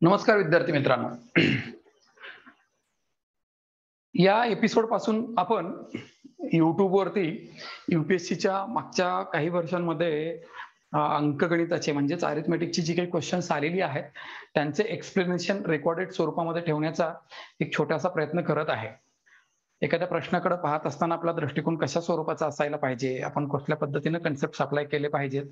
नमस्कार विद्यार्थी मित्रांनो. या एपिसोड पासून आपण YouTubeवरती UPSCच्या मागच्या काही वर्षांमध्ये अंकगणिताचे म्हणजेच अरिथमेटिकची जी काही क्वेश्चन्स आलेली आहेत त्यांचे एक्सप्लेनेशन रेकॉर्डेड स्वरूपामध्ये ठेवण्याचा एक छोटासा प्रयत्न करत आहे. एखाद्या प्रश्नाकडे पाहत असताना आपला दृष्टिकोन कशा स्वरूपाचा असायला पाहिजे, आपण कुठल्या पद्धतीने कन्सेप्ट अप्लाय केले पाहिजेत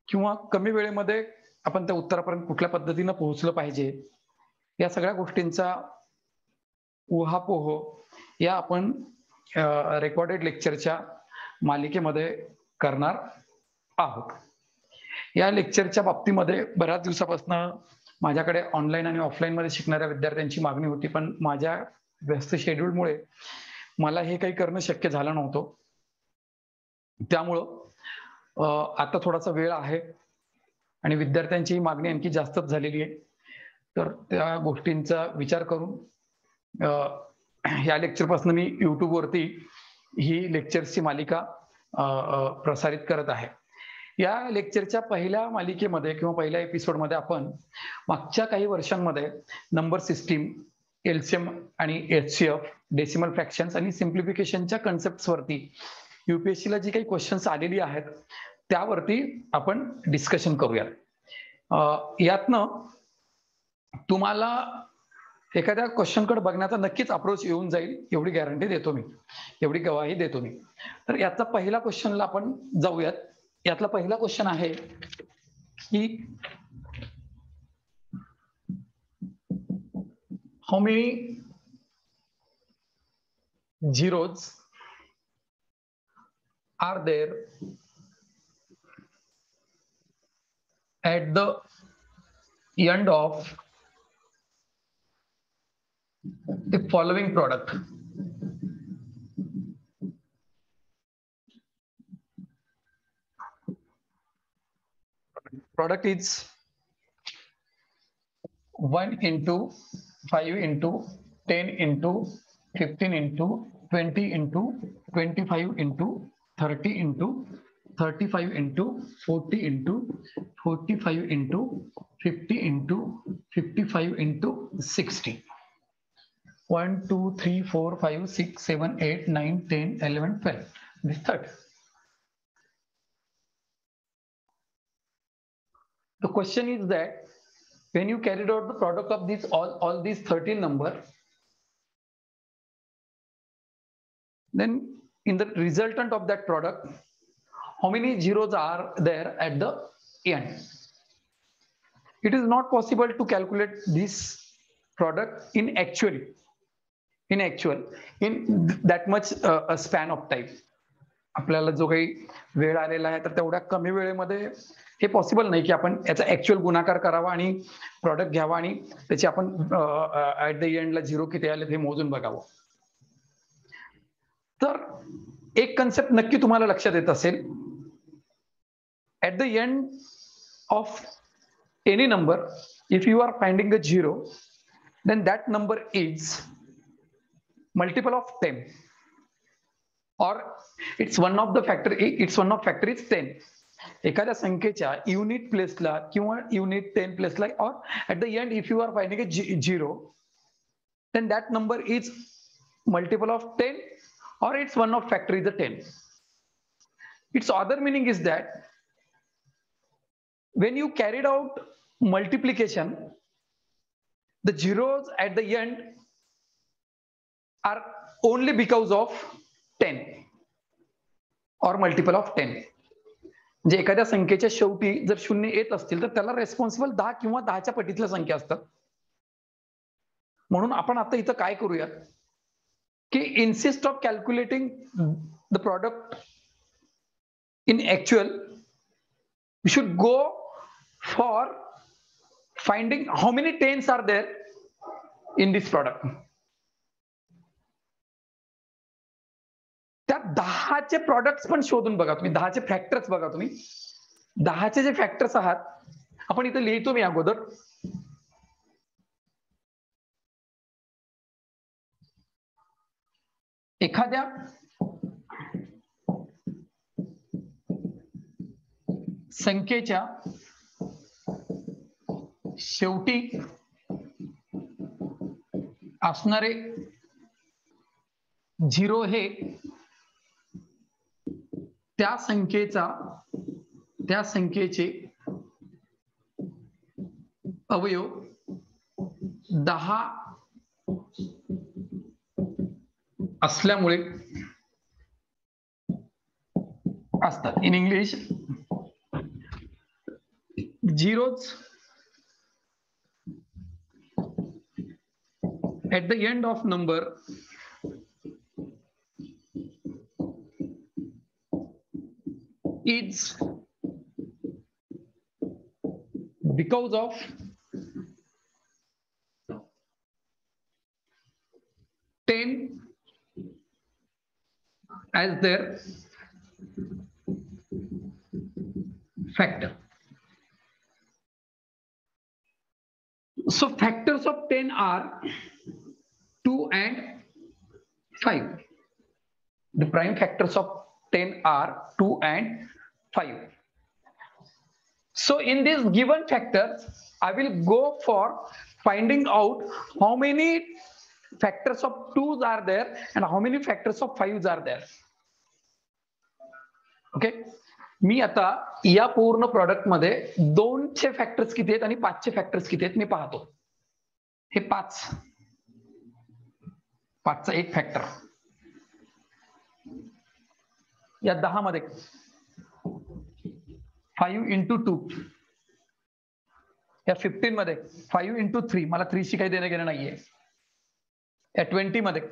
किंवा कमी वेळेमध्ये आपण त्या उत्तरापर्यंत कुठल्या पद्धतीने पोहोचलं पाहिजे, या सगळ्या गोष्टींचा उहापोह या आपण रेकॉर्डेड लेक्चरच्या मालिकेमध्ये करणार आहोत. या लेक्चरच्या बाबतीमध्ये बऱ्याच दिवसापासून माझ्याकडे ऑनलाईन आणि ऑफलाईन मध्ये शिकणाऱ्या विद्यार्थ्यांची मागणी होती, पण माझ्या व्यस्त शेड्यूलमुळे मला हे काही करणं शक्य झालं नव्हतं. त्यामुळं आता थोडासा वेळ आहे आणि विद्यार्थ्यांची मागणी आणखी जास्तच झालेली आहे. तर त्या गोष्टींचा विचार करून या लेक्चरपासून मी YouTubeवरती ही लेक्चर्सची मालिका प्रसारित करत आहे. या लेक्चरच्या पहिल्या मालिकेमध्ये किंवा पहिल्या एपिसोडमध्ये आपण मागच्या काही वर्षांमध्ये नंबर सिस्टीम, एलसीएम आणि एचसीएफ, डेसिमल फ्रॅक्शन्स आणि सिम्प्लिफिकेशनच्या कन्सेप्ट्सवरती UPSCला जी काही क्वेश्चन्स आलेली आहेत त्यावरती आपण डिस्कशन करूयात. यातनं तुम्हाला एखाद्या क्वेश्चनकडे बघण्याचा नक्कीच अप्रोच येऊन जाईल, एवढी गॅरंटी देतो मी, एवढी गवाही देतो मी. तर याचा पहिला क्वेश्चनला आपण जाऊयात. यातला पहिला क्वेश्चन आहे की how many zeros are there at the end of the following product? Product is 1 into 5 into 10 into 15 into 20 into 25 into 30 into 35 into 40 into 45 into 50 into 55 into 60. 1, 2, 3, 4, 5, 6, 7, 8, 9, 10, 11, 12. This third. The question is that when you carried out the product of these all these 13 number, then in the resultant of that product, how many zeros are there at the end? It is not possible to calculate this product in that much a span of time. आपल्याला जो काही वेळ आलेला आहे तर तेवढ्या कमी वेळेमध्ये हे पॉसिबल नाही की आपण याचा ऍक्च्युअल गुणाकार करावा आणि प्रॉडक्ट घ्यावा आणि त्याची आपण ऍट द एंडला झिरो किती आले हे मोजून बघावं. तर एक कन्सेप्ट नक्की तुम्हाला लक्षात येत असेल. At the end of any number, if you are finding a zero, then that number is multiple of 10 or it's one of factor is 10. एखाद्या संख्येच्या युनिट प्लेसला किंवा unit 10 प्लेसला or at the end if you are finding a zero, then that number is multiple of 10 or it's one of factor is a 10. Its other meaning is that when you carried out multiplication, the zeros at the end are only because of 10 or multiple of 10. म्हणजे एखाद्या संख्येच्या शेवटी जर शून्य येत असतील तर त्याला रेस्पॉन्सिबल 10 किंवा 10च्या पटीतल्या संख्या असतात. म्हणून आपण आता इथं काय करूया की instead of calculating the product in actual, we should go for finding how many tens are there in this product. त्या 10चे प्रॉडक्ट्स पण शोधून बघा तुम्ही, 10चे फॅक्टर्स बघा तुम्ही. 10चे जे फॅक्टर्स आहात आपण इथे लिहितो मी अगोदर. एखाद्या संख्येच्या शेवटी असणारे 0 हे त्या संख्येचे अवयव 10 असल्यामुळे असतात. In English, zeros at the end of number is because of ten as their factor. So factors of 10 are 2 and 5. The prime factors of 10 are 2 and 5. So in this given factors, I will go for finding out how many factors of 2's are there and how many factors of 5's are there. Okay, मी आता या पूर्ण product मध्ये 2चे factors किती आहेत आणि 5चे factors किती आहेत मी पाहतो. हे 5चा एक फॅक्टर, या 10 मध्ये 5 into 2, या 15 मध्ये 5 into 3, मला 3 शी काही देणं घेणं नाहीये. या 20 मध्ये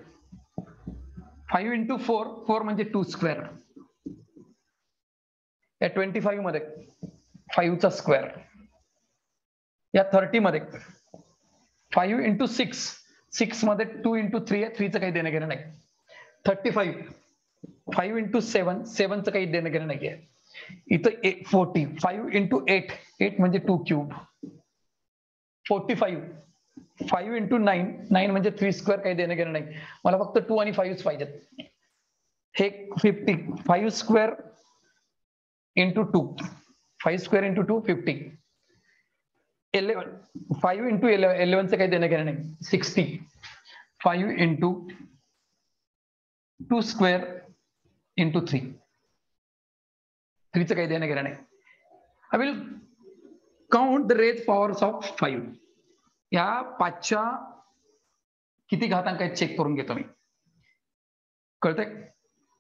5 into 4, 4 म्हणजे 2 स्क्वेअर. या 25 मध्ये 5 चा स्क्वेअर. या 30 मध्ये 5 into 6, 6 मध्ये 2 into 3 आहे, 3 चं काही देणं घेणं नाही. 35 5 into 7, 7 चं काही देणं घेणं नाहीये. इथं 40 5 into 8, 8 म्हणजे 2 क्यूब. 45 5 into 9, 9 म्हणजे 3 स्क्वेअर, काही देणं घेणं नाही. मला फक्त 2 आणि 5 पाहिजेत. हे 50 5 square into 2, 5 square into 2 50. 11 5 into 11, 11 चं काही देणं घेणं नाही. 60 5 into 2 स्क्वेअर into 3, 3 चं काही देणं घेणं नाही. I will count the raised powers of 5. या 5च्या किती घातांक आहेत चेक करून घेतो मी. कळतंय?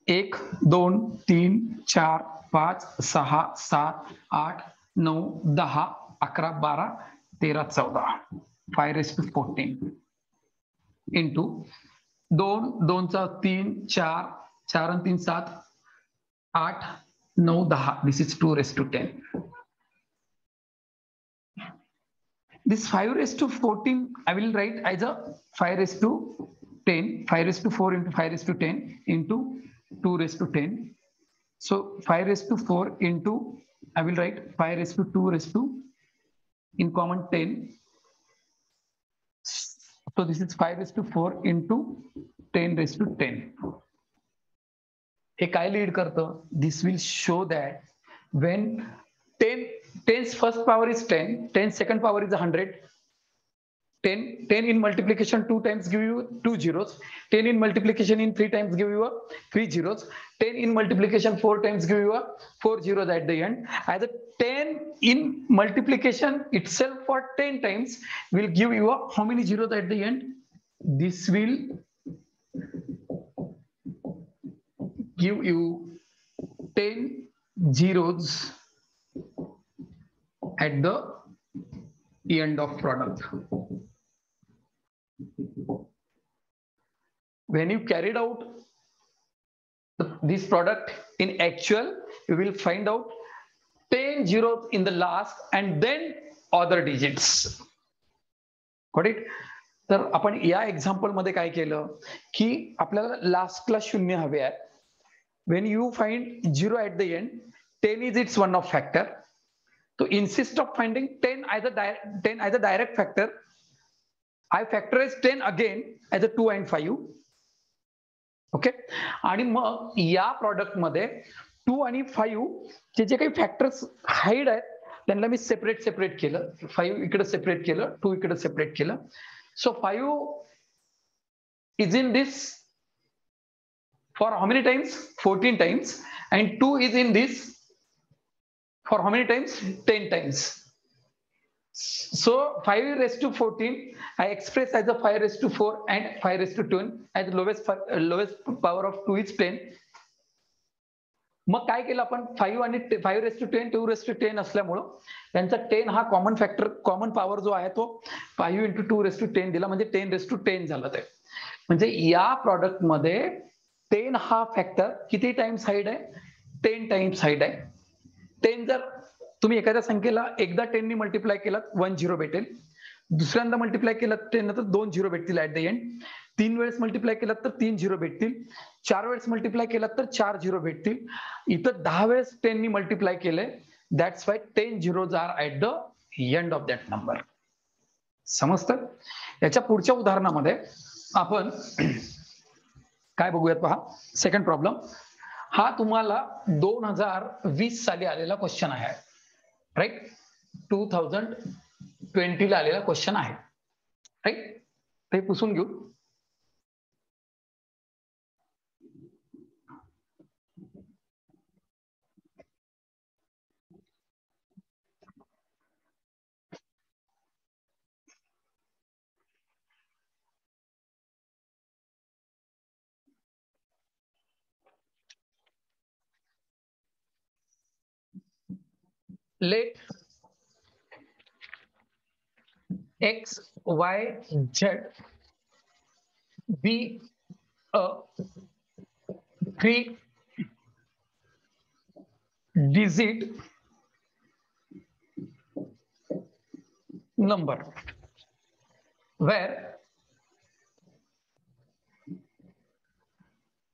1 2 3 4 5 6 7 8 9 10 11 12 13 14, 5 raised to 14 into 2 2 चा 3 4 4 आणि 3 7 8 9 10. This is 2 raised to 10. This 5 raised to 14 I will write as a 5 raised to 10, 5 raised to 4 into 5 raised to 10 into 2 raised to 10. So 5 raised to 4 into, I will write 5 raised to 2 raised to, in common 10. So this is 5 raised to 4 into 10 raised to 10. हे काय lead करतं? This will show that when 10's first power is 10, 10's second power is 100. 10 in multiplication 2 times give you 2 zeros. 10 in multiplication in 3 times give you 3 zeros. 10 in multiplication 4 times give you 4 zeros at the end. Either 10 in multiplication itself for 10 times will give you how many zeros at the end? This will give you 10 zeros at the end of product. When you carried out this product in actual, you will find out 10 zeros in the last and then other digits. Got it? तर आपण या example मध्ये काय केलं की आपल्याला लास्टला 0 हवे आहे. When you find 0 at the end, 10 is its one of factor. So insist of finding 10 as a direct factor. I factorize 10 again as a 2 and 5. Okay, आणि मग या प्रॉडक्ट मध्ये 2 आणि 5 चे जे काही फॅक्टर्स हाईड आहेत त्यांना मी सेपरेट केलं. 5 इकडे सेपरेट केलं, 2 इकडे सेपरेट केलं. सो 5 is in this for how many times? 14 times, and 2 is in this for how many times? 10 times. So 5 raised to 14 I express as a 5 raised to 4 and 5 raised to 10, as lowest power of 2 is 10. मग काय केलं आपण, 5 आणि 5 raise to 10, 2 raise to 10 असल्यामुळं त्यांचा 10 हा common factor, common power जो आहे तो 5 into 2 रेस टू 10 दिला, म्हणजे 10 रेस टू 10 झालं ते. म्हणजे या प्रॉडक्ट मध्ये 10 हा फॅक्टर किती टाइम्स हाईड आहे? 10 टाइम्स हाईड आहे. 10 जर तुम्ही एखाद्या संख्येला एकदा 10 नी मल्टिप्लाय केलात 1 0 भेटेल, दुसऱ्यांदा मल्टिप्लाय केलं 10 तर 2 0 भेटतील ऍट द एंड. 3 वेळेस मल्टिप्लाय केलं तर 3 0 भेटतील. 4 वेळेस मल्टिप्लाय केलं तर 4 0 भेटतील. इथं 10 वेळेस 10 नी मल्टिप्लाय केले, that's why 10 zeros are at the end of that number. समजतं? याच्या पुढच्या उदाहरणामध्ये आपण काय बघूयात पहा. सेकंड प्रॉब्लेम हा तुम्हाला 2020 साली आलेला क्वेश्चन आहे, राईट. 2020 ला आलेला क्वेश्चन आहे, राईट. ते पुसून घेऊ. Let x, y, z be a 3-digit number where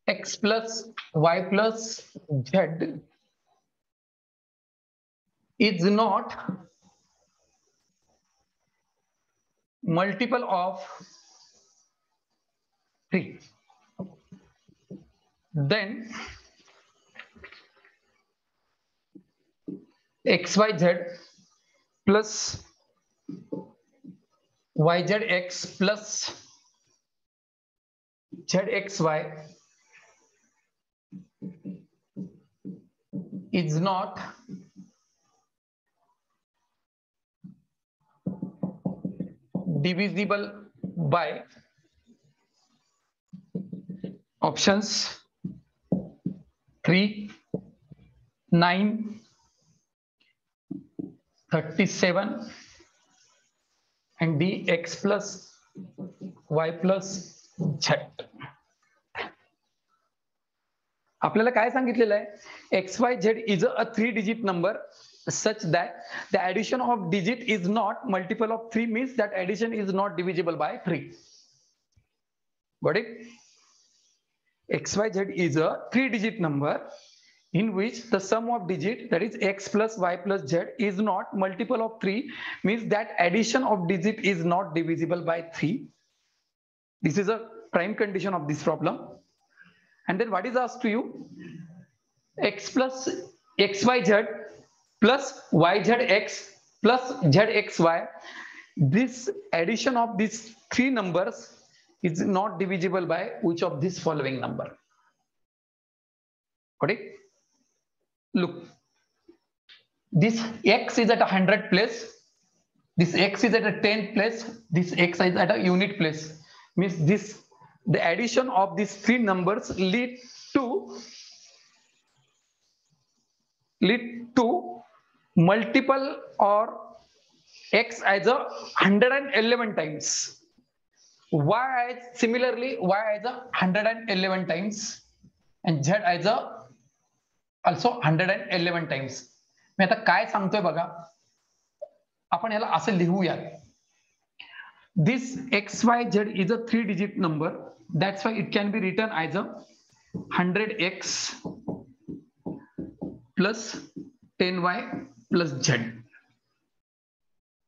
x plus y plus z is not multiple of 3. Then xyz plus yzx plus zxy is not divisible by options 3, 9, 37 and d x plus y plus z. आपल्याला काय सांगितलेलं आहे, xyz is a 3-digit number such that the addition of digit is not multiple of 3, means that addition is not divisible by 3. Got it? xyz is a 3-digit number in which the sum of digit, that is x plus y plus z, is not multiple of 3, means that addition of digit is not divisible by 3. This is a prime condition of this problem. And then what is asked to you? X plus xyz plus yzx plus zxy. This addition of these 3 numbers is not divisible by which of this following number? Got it? Look, this x is at 100 place, this x is at a 10th place, this x is at a unit place. Means this, the addition of these 3 numbers lead to multiple or x as a 111 times, y as similarly y as a 111 times, and z as a also 111 times. मी आता काय सांगतोय बघा, आपण याला असं लिहूयात. This xyz is a 3-digit number, that's why it can be written as a 100x plus 10y plus z.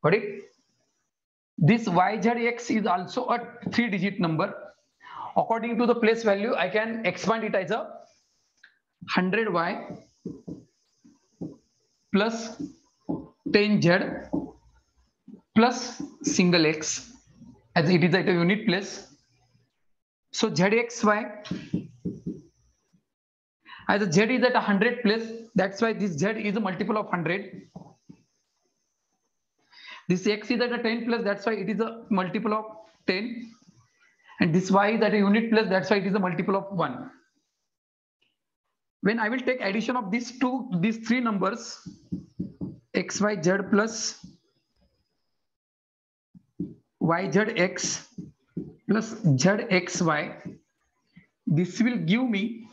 Got it? This yzx is also a 3-digit number. According to the place value, I can expand it as a 100y plus 10z plus single x as it is at a unit place. So zxy, as z is at 100 place, that's why this z is a multiple of 100. This x is at a 10 place, that's why it is a multiple of 10. And this y is at a unit place, that's why it is a multiple of 1. When I will take addition of these three numbers, xyz plus yzx plus zxy, this will give me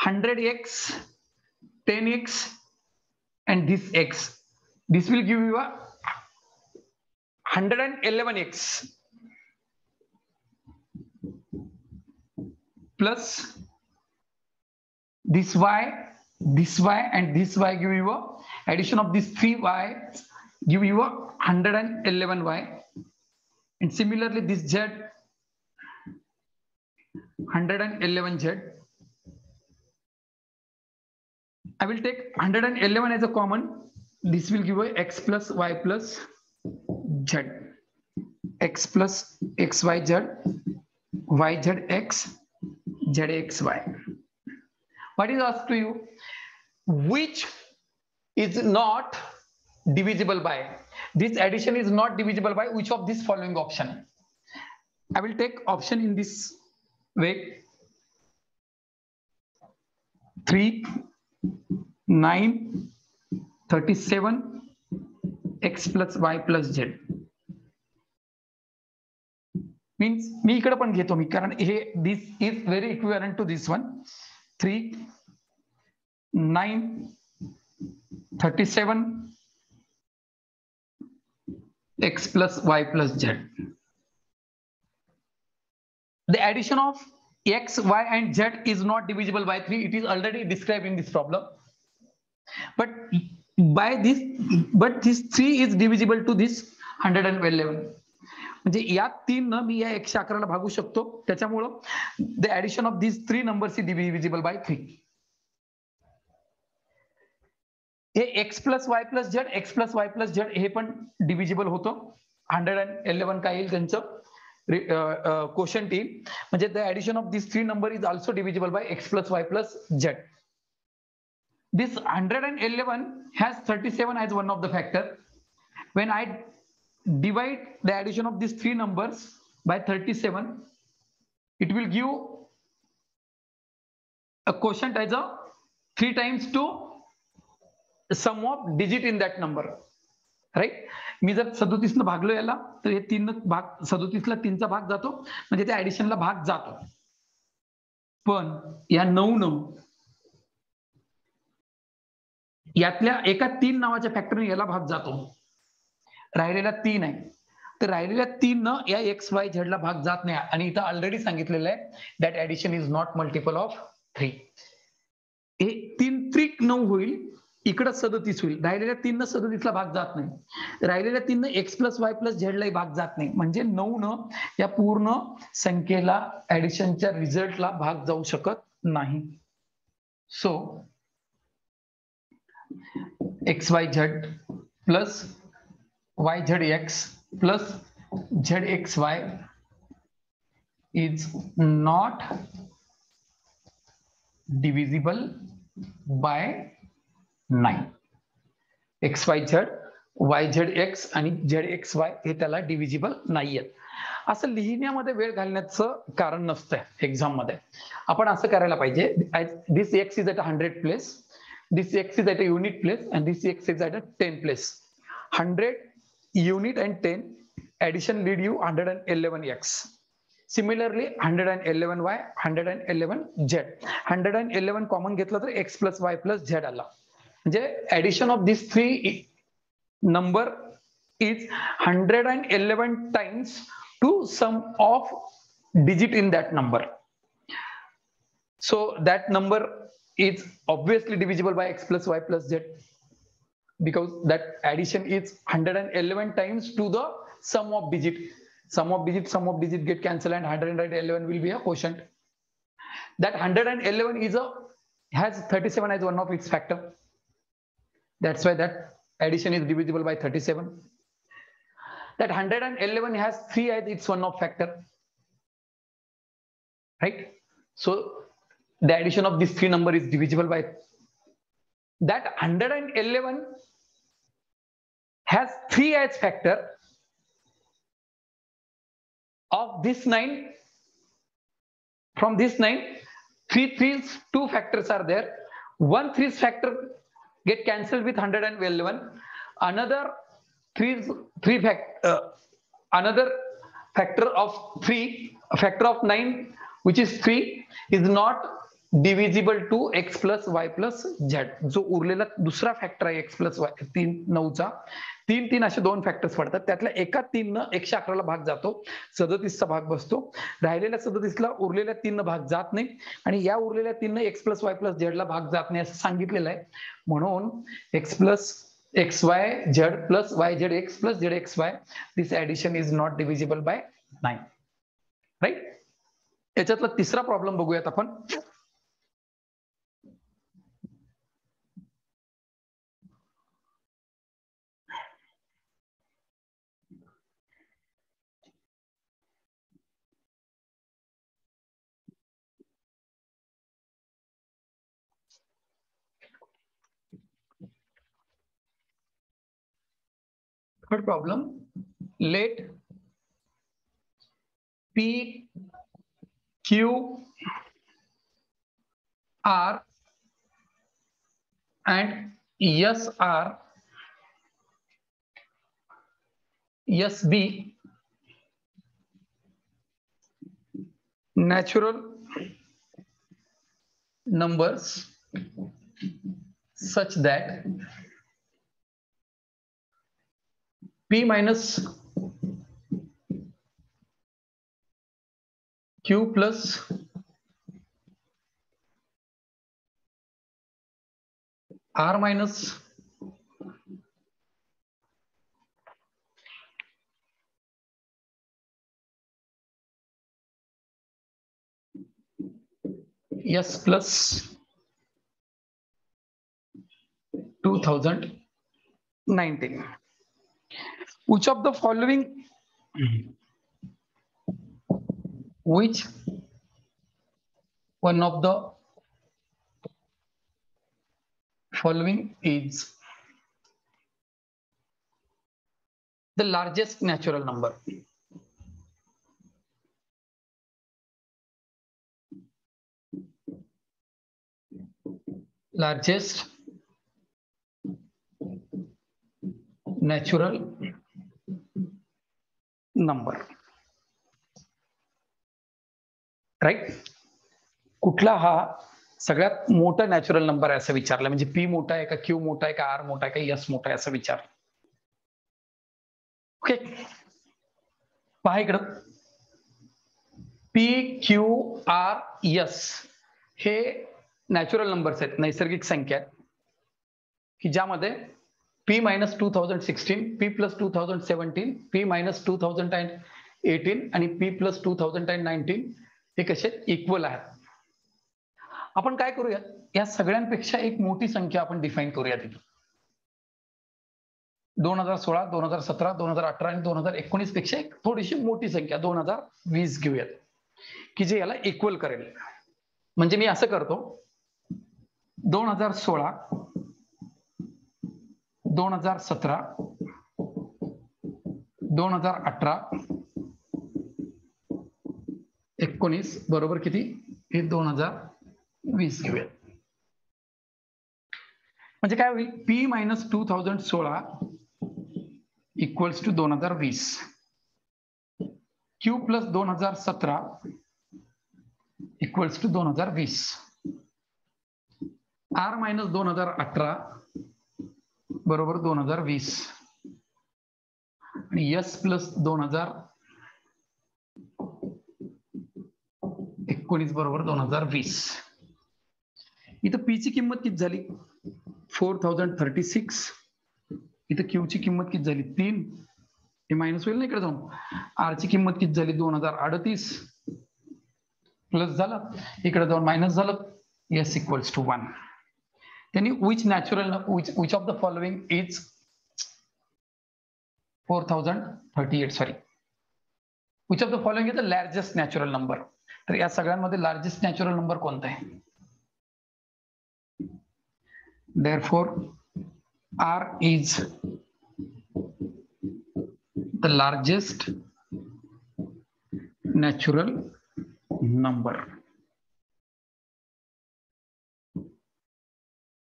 100x, 10x, and this x. This will give you a 111x plus this y, and this y give you a addition of these three y give you a 111y, and similarly this z 111z. I will take 111 as a common. This will give a x plus y plus z, x plus xyz, yzx, zxy. What is asked to you? Which is not divisible by? This addition is not divisible by which of this following option? I will take option in this way: 3, 9, 37, x plus y plus z. Means मी इकडे पण घेतो मी, कारण हे this is very equivalent to this one. 3, 9, 37, x plus y plus z. The addition of x, y, and z is not divisible by 3. It is already described in this problem. But this 3 is divisible to this 111. म्हणजे या 3 न मी या 111 ला भागू शकतो, त्याच्यामुळं the addition of these three numbers is divisible by 3. Hey x plus y plus z, x plus y plus z हे पण divisible होतं. 111 काय येईल त्यांचं quotient येईल. म्हणजे the addition of these three number is also divisible by x plus y plus z. This 111 has 37 as one of the factor. When I divide the addition of these three numbers by 37, it will give a quotient as a 3 times to sum of digit in that number, right? मी जर 37 न भागलो याला तर हे 3 भाग 37 ला 3 चा भाग जातो, म्हणजे त्या ऍडिशनला भाग जातो. पण या 9 9 यातल्या एका 3 नावाच्या फॅक्टरने याला भाग जातो. राहिलेला 3 आहे, तर राहिलेल्या 3 न या एक्स वाय झेड ला भाग जात नाही. आणि इथं ऑलरेडी सांगितलेलं आहे that addition is not multiple of 3. हे 3 त्रिक 9 होईल, इकडं 37 होईल. राहिलेल्या 3 न 37 ला भाग जात नाही, राहिलेल्या 3 न x plus y plus Z लाही भाग जात नाही. म्हणजे 9 न या पूर्ण संख्येला ऍडिशनच्या रिझल्टला भाग जाऊ शकत नाही. सो xyz plus yzx plus zxy is not divisible by 9. xyz, yzx आणि zxy हे त्याला डिव्हिजिबल नाहीयेत. असं लिहिण्यामध्ये वेळ घालण्याचं कारण नसतं एक्झाम मध्ये. आपण असं करायला पाहिजे, this x is at 100 place, this x is at a unit place, and this x is at a 10 place. 100 unit and 10 addition lead you 111x. Similarly 111y, 111z. 111 common घेतलं तर x plus y plus z आला. म्हणजे addition of these three number is 111 times to sum of digit in that number. So that number is obviously divisible by x plus y plus z, because that addition is 111 times to the sum of digit. Sum of digit get cancelled, and 111 will be a quotient. That 111 has 37 as one of its factor. That's why that Addition is divisible by 37. That 111 has 3 as its one of factor, right? So the addition of this 3 number is divisible by that 111 has 3 as factor of this 9. From this 9, 3 3's 2 factors are there. 1 3's factor get cancelled with 111. Another another factor of 3, a factor of 9, which is 3, is not divisible to x plus y plus z. जो उरलेला दुसरा factor आहे x plus y 3 9चा 3 3 असे 2 factors पडतात. त्यातल्या एका 3 न 111 ला भाग जातो, 37 चा भाग बसतो. राहिलेल्या 37 ला उरलेल्या 3 न भाग जात नाही आणि या उरलेल्या 3 न x plus y plus z ला भाग जात नाही असं सांगितलेलं आहे. म्हणून x plus xy z plus yz x plus zxy, this addition is not divisible by 9, right? याच्यातला तिसरा प्रॉब्लेम बघूयात आपण. Third problem, let P, Q, R and S R, S be natural numbers such that P minus Q plus R minus S plus 2019. Which of the following one of the following is the largest natural number? Largest natural number, right? कुठला हा सगळ्यात मोठा natural number आहे असं विचारलं, म्हणजे P मोठा आहे का, क्यू मोठा आहे का, आर मोठा आहे का, यस मोठा आहे असं विचारलं. ओके, पहा इकडं पी क्यू आर यस हे नॅचरल नंबर्स आहेत, नैसर्गिक संख्या आहेत की ज्यामध्ये P minus 2016, P plus 2017, P minus 2018 आणि P plus 2019 हे कसे इक्वल आहेत. आपण काय करूया, या सगळ्यांपेक्षा एक मोठी संख्या आपण डिफाइन करूया तिथे. 2016, 2017, 2018 आणि 2019 पेक्षा एक थोडीशी मोठी संख्या 2020 घेऊयात की जे याला इक्वल करेल. म्हणजे मी असं करतो, 2016, 2017, 2018, 19 बरोबर किती, हे 2020 घेऊया. म्हणजे काय होईल, P minus 2016 equals to 2020, Q plus 2017 equals to 2020, R minus 2018 बरोबर 2020 आणि S प्लस 2019 बरोबर 2020. इथं P ची किंमत किती झाली, 4036. इथं Q ची किंमत किती झाली, 3. हे मायनस होईल ना इकडे जाऊन. R ची किंमत किती झाली, 2038 प्लस झालं, इकडे जाऊन मायनस झालं. S equals to 1. त्यांनी which of the following is 4038 sorry. Which of the following is the largest natural number. तर या सगळ्यांमध्ये लार्जेस्ट नॅचरल नंबर कोणता आहे? Therefore R is the largest natural number.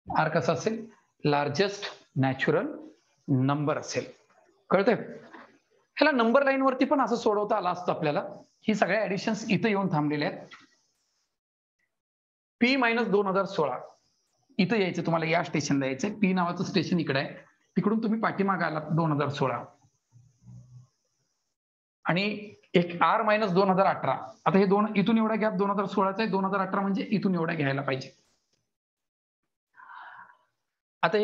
R कसा असेल? लार्जेस्ट नॅचरल नंबर असेल. कळतंय? ह्याला नंबर लाईन वरती पण असं सोडवता आलं असतं आपल्याला. ही सगळ्या ऍडिशन्स इथं येऊन थांबलेल्या आहेत. P - 2016 इथं यायचं, तुम्हाला या स्टेशनला यायचंय. P नावाचं स्टेशन इकडे आहे, तिकडून तुम्ही पाठीमागे आलात 2016 आणि एक R - 2018. आता हे दोन इथून एवढा गॅप 2016चा आहे, 2018 म्हणजे इथून एवढा घ्यायला पाहिजे. आता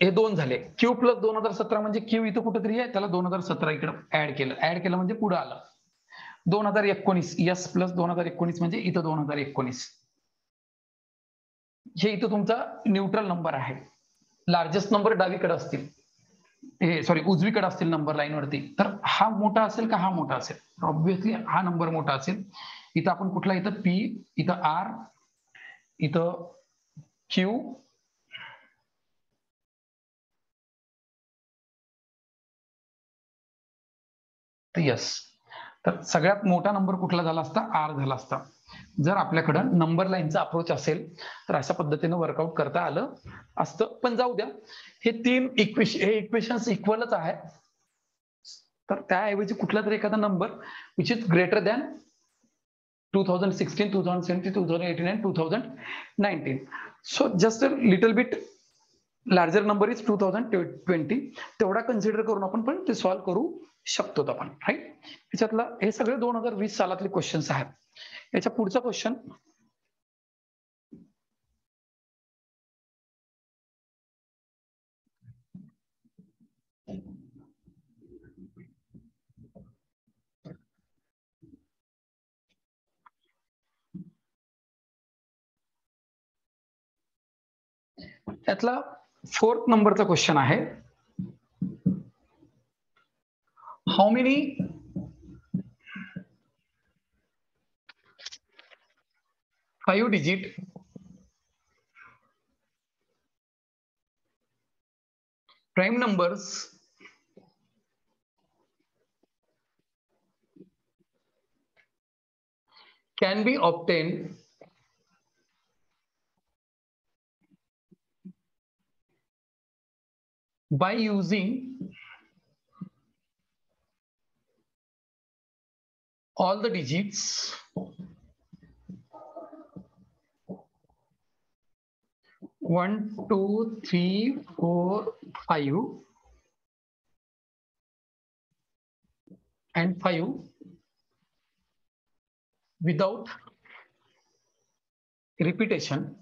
हे दोन झाले. Q + 2017 म्हणजे Q इथं कुठेतरी आहे, त्याला 2017 इकडे ऍड केलं म्हणजे पुढे आलं. 2019 S + 2019 म्हणजे इथं 2019. हे इथं तुमचा न्यूट्रल नंबर आहे. लार्जेस्ट नंबर डावीकडे असतील, हे सॉरी उजवीकडे असतील नंबर लाईन वरती. तर हा मोठा असेल का हा मोठा असेल? ऑब्व्हियसली हा नंबर मोठा असेल. इथं आपण कुठला, इथं P, इथं R, इथं Q, यस. तर सगळ्यात मोठा नंबर कुठला झाला असता? R झाला असता. जर आपल्याकडं नंबर लाईनचा अप्रोच असेल तर अशा पद्धतीने वर्कआउट करता आलं असतं. पण जाऊ द्या, हे तीन इक्वेशन्स इक्वलच आहे. तर त्याऐवजी कुठला तरी एखादा number which is greater than 2016, 2017, 2018 and 2019. So just a little bit larger number is 2020. तेवढा कन्सिडर करून आपण पण ते सॉल्व्ह करू शकतो आपण, राईट. याच्यातला हे सगळे 2020 सालातले क्वेश्चन्स आहेत. याच्या पुढचा क्वेश्चन, त्यातला 4th नंबरचा क्वेश्चन आहे. How many five digit prime numbers can be obtained by using all the digits 1, 2, 3, 4, 5 and 5 without repetition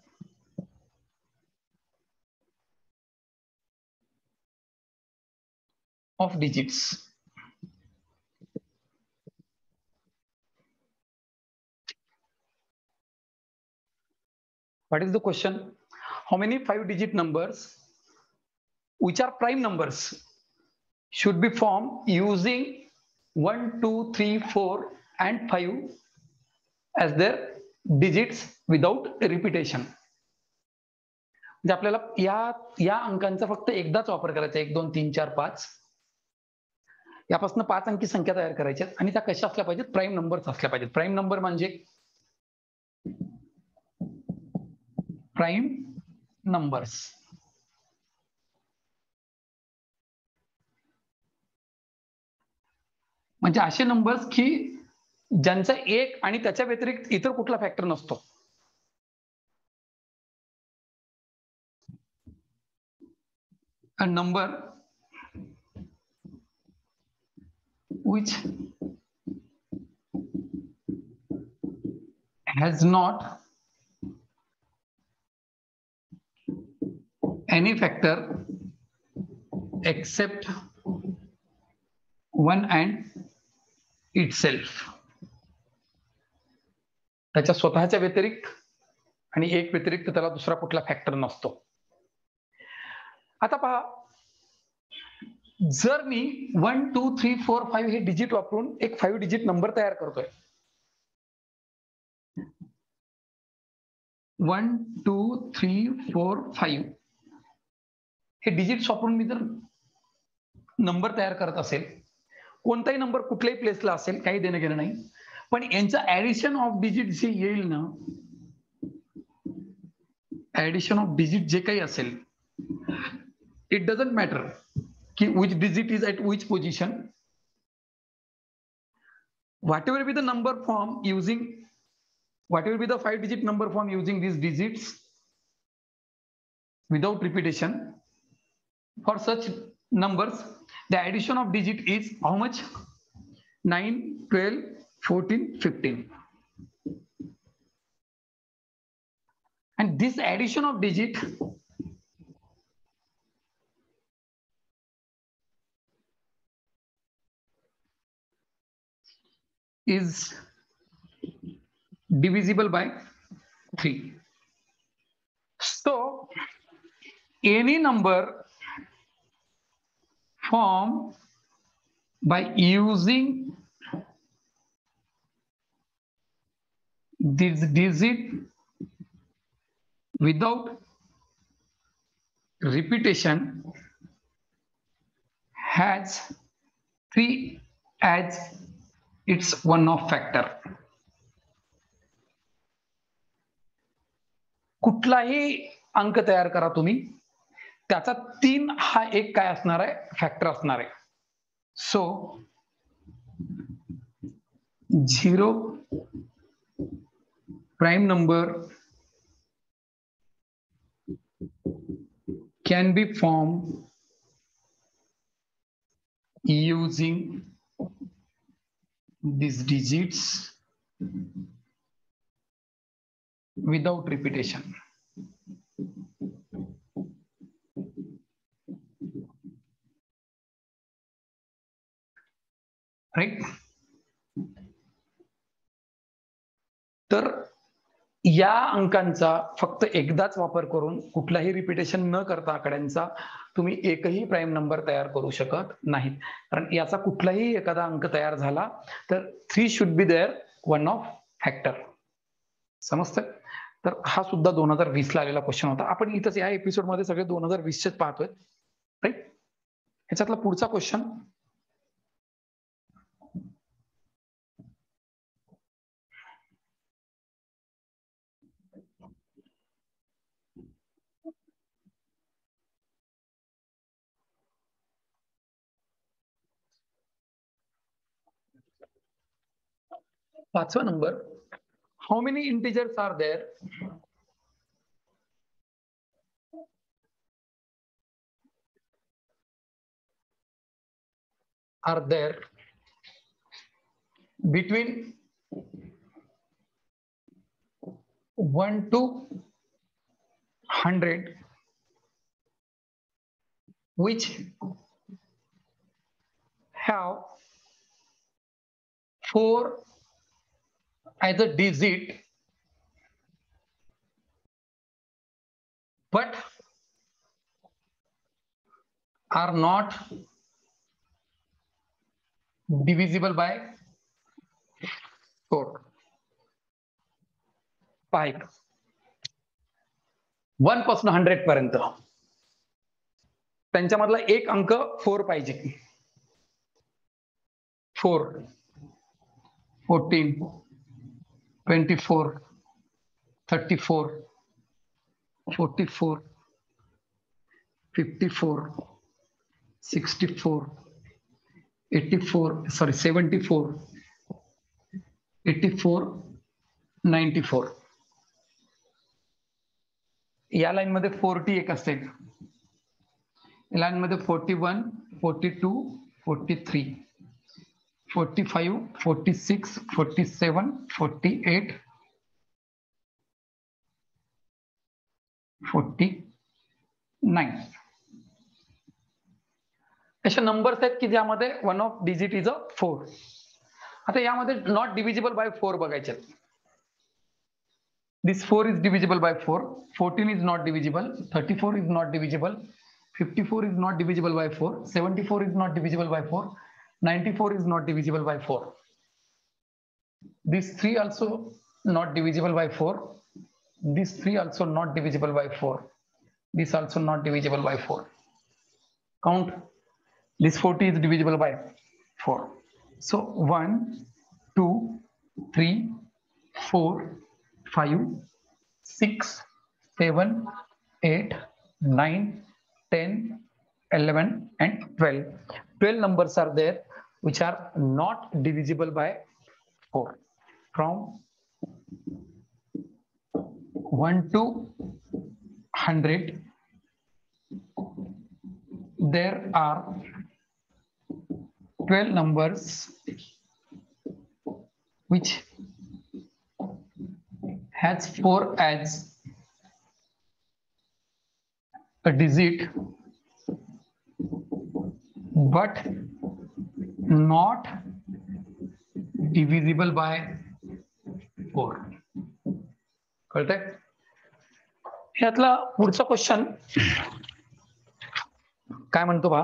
of digits. What is the question? How many 5-digit numbers which are prime numbers should be formed using 1, 2, 3, 4 and 5 as their digits without repetition. म्हणजे आपल्याला या अंकांचा फक्त एकदाच वापर करायचा, 1, 2, 3, 4, 5 यापासून 5 अंकी संख्या तयार करायच्या आणि त्या कशा असल्या पाहिजेत? प्राईम नंबर्स असल्या पाहिजेत. प्राईम नंबर म्हणजे प्राईम नंबर्स म्हणजे असे नंबर्स की ज्यांचा एक आणि त्याच्या व्यतिरिक्त इतर कुठला फॅक्टर नसतो. A number which has not any factor except one and itself. त्याच्या स्वतःच्या व्यतिरिक्त आणि एक व्यतिरिक्त त्याला दुसरा कुठला फॅक्टर नसतो. आता पहा, जर मी 1 2 3 4 5 हे डिजिट वापरून एक 5 डिजिट नंबर तयार करतोय, 1 2 3 4 5 हे डिजिट वापरून मी जर नंबर तयार करत असेल, कोणताही नंबर कुठल्याही प्लेसला असेल, काही देणं घेणं नाही, पण यांचं ऍडिशन ऑफ डिजिट जे येईल ना, ऍडिशन ऑफ डिजिट जे काही असेल, इट डझंट मॅटर की which digit is at which position, whatever be the number form using, whatever be the 5-digit number form using these digits without repetition, for such numbers the addition of digit is how much? 9 12 14 15, and this addition of digit is divisible by 3. So any number formed by using this digit without repetition has 3 as its one-off factor. कुठलाही अंक तयार करा तुम्ही, त्याचा 3 हा एक काय असणार आहे? फॅक्टर असणार आहे. सो 0 prime number can be formed using these digits without repetition. Right? तर या अंकांचा फक्त एकदाच वापर करून, कुठलाही रिपिटेशन न करता आकड्यांचा, तुम्ही एकही प्राईम नंबर तयार करू शकत नाहीत. कारण याचा कुठलाही एखादा अंक तयार झाला तर 3 should be there one of factor. समजतं? तर हा सुद्धा 2020 ला आलेला क्वेश्चन होता. आपण इथंच या एपिसोड मध्ये सगळे 2020 पाहतोय. राईट? ह्याच्यातला पुढचा क्वेश्चन, पाचवा number, how many integers are there between 1 to 100 which have 4 as a digit but are not divisible by 4. 5 1 पासून 100 पर्यंत त्यांच्यामधला एक अंक 4 पाहिजे. 4 14 24 34 44 54 64 84 सॉरी 74 84 94. या लाईन मध्ये 40 एक असते, लाईन मध्ये 41 42 43 45 46 47 48 49 असे नंबर्स आहेत की ज्यामध्ये one of digit is a 4. आता यामध्ये नॉट डिव्हिजिबल बाय 4 बघायचे. This 4 is divisible by 4, 14 is not divisible, 34 is not divisible, 54 is not divisible by 4. 74 is not divisible by 4. 94 is not divisible by 4. These three also not divisible by 4. These three also not divisible by 4. This also not divisible by 4. Count. This 40 is divisible by 4. So 1, 2, 3, 4, 5, 6, 7, 8, 9, 10, 11, and 12. 12 numbers are there which are not divisible by 4. From 1 to 100, there are 12 numbers which has 4 as a digit but not divisible by 4. कळतंय? यातला पुढचा question काय म्हणतो बा?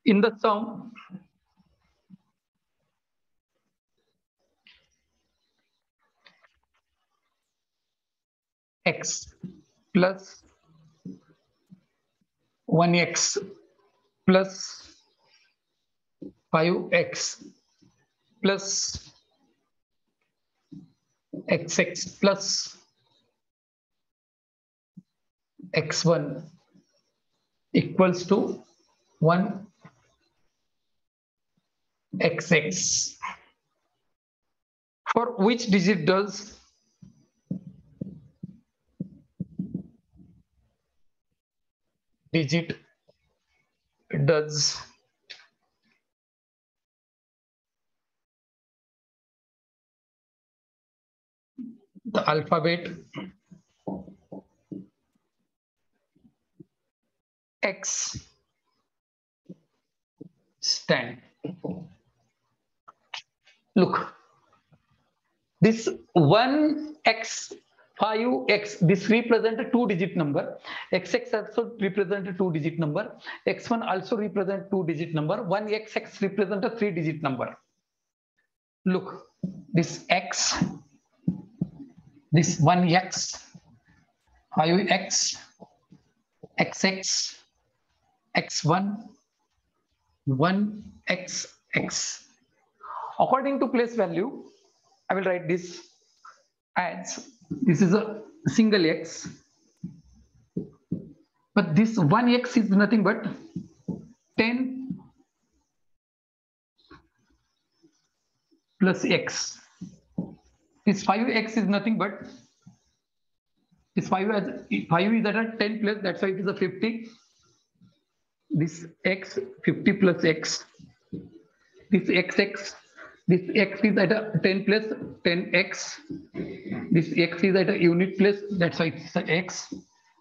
In the sum x plus 1x plus 5x plus xx plus x1 equals to 1 xx. For which digit does the alphabet x stand? Look, this 1x, 5x, this represent a 2-digit number. Xx also represent a 2-digit number. X1 also represent 2-digit number. 1xx represent a 3-digit number. Look, this x, this 1x, 5x, xx, x1, 1xx. According to place value, I will write this as this is a single x, but this 1x is nothing but 10 plus x. This 5x is nothing but this 5 is at a 10 plus, that's why it is a 50. This x 50 plus x. This xx, this x is at a 10 plus 10x. This x is at a unit place, that's why it's a x.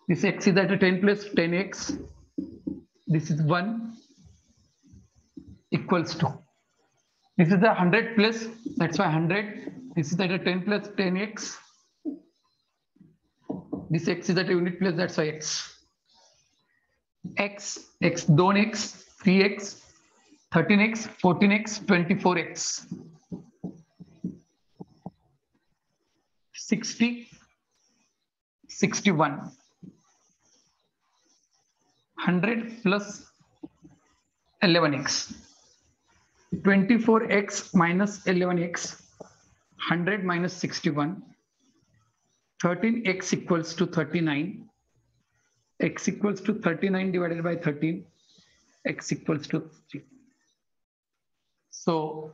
This x is at a 10 plus 10x. This is 1 equals to. This is the 100 plus, that's why 100. This is at a 10 plus 10x. This x is at a unit place, that's why x. X, x 2x, 3x, 13x, 14x, 24x. 60, 61. 100 plus 11x. 24x minus 11x. 100 minus 61. 13x equals to 39. X equals to 39 divided by 13. X equals to 3. So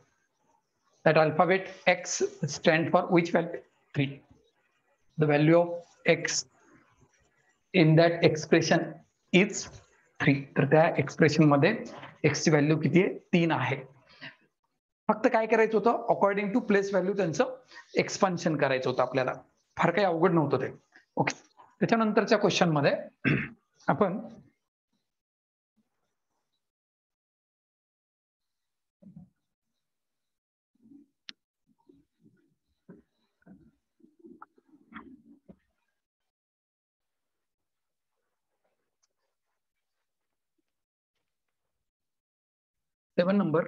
that alphabet x stands for which value? 3. The value of x in that expression is 3. तर त्या expression मध्ये x ची value किती आहे? 3 आहे. फक्त काय करायचं होतं, अकॉर्डिंग टू प्लेस व्हॅल्यू त्यांचं एक्सपान्शन करायचं होतं आपल्याला. फार काही अवघड नव्हतं ते. ओके. त्याच्यानंतरच्या क्वेश्चन मध्ये आपण seven number,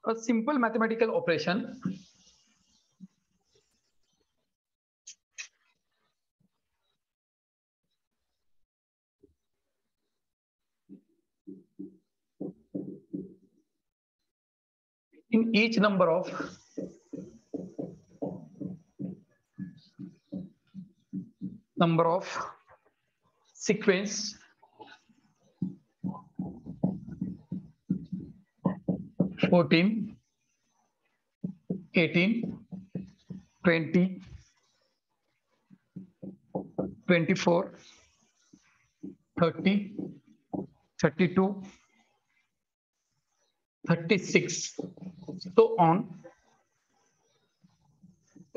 a simple mathematical operation in each number of sequence 14, 18, 20, 24, 30, 32, 36, so on,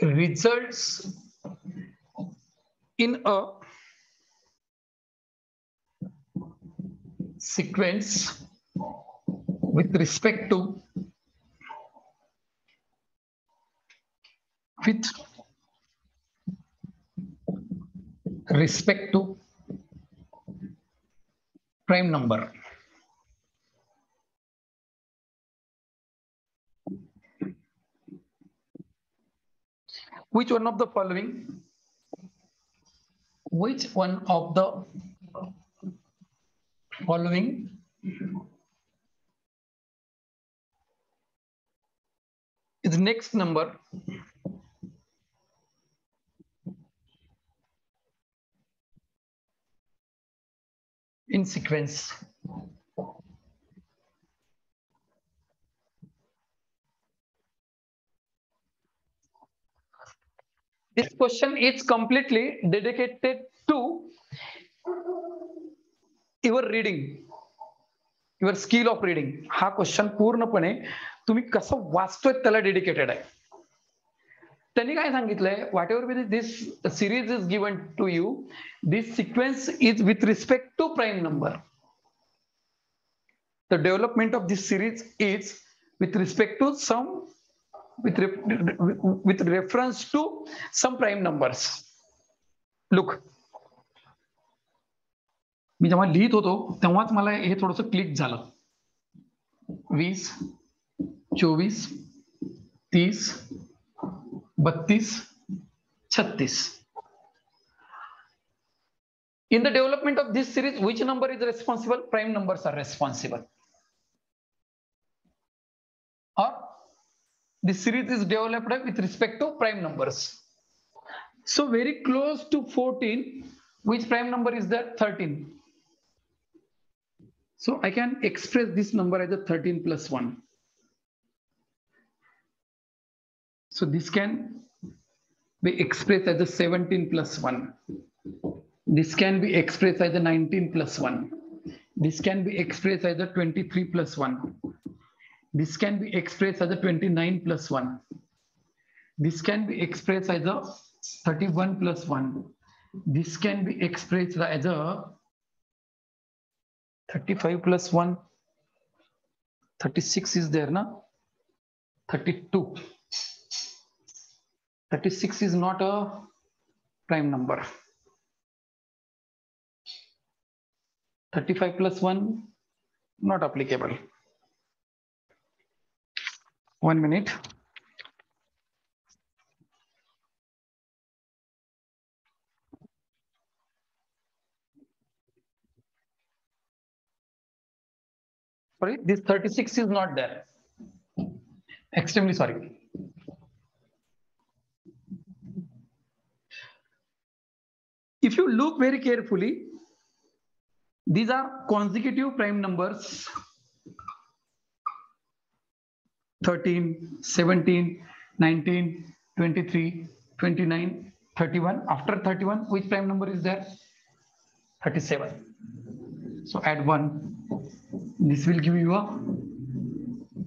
results in a sequence with respect to prime number. Which one of the following is next number in sequence? This question is completely dedicated to your reading, your skill of reading. हा question पूर्णपणे तुम्ही कसं वाचतोय त्याला dedicated आहे. त्यांनी काय सांगितलंय, whatever this series is given to you, this sequence is with respect to prime number. The development of this series is with respect to with reference to some prime numbers. Look, मी जेव्हा लिहित होतो तेव्हाच मला हे थोडंसं click झालं. 20, 24, 30, 32, 36. In the development of this series, which number is responsible? Prime numbers are responsible. Or this series is developed with respect to prime numbers. So very close to 14, which prime number is that? 13. So I can express this number as a 13 plus 1. So this can be expressed as a 17 plus 1. This can be expressed as a 19 plus 1. This can be expressed as a 23 plus 1. This can be expressed as a 29 plus 1. This can be expressed as a 31 plus 1. This can be expressed as a 35 plus 1. 36 is there, na? 32. 36 is not a prime number. 35 plus 1, not applicable. 1 minute. Sorry, this 36 is not there. Extremely sorry. If you look very carefully, these are consecutive prime numbers. 13, 17, 19, 23, 29, 31. After 31, which prime number is there? 37. So add 1. This will give you a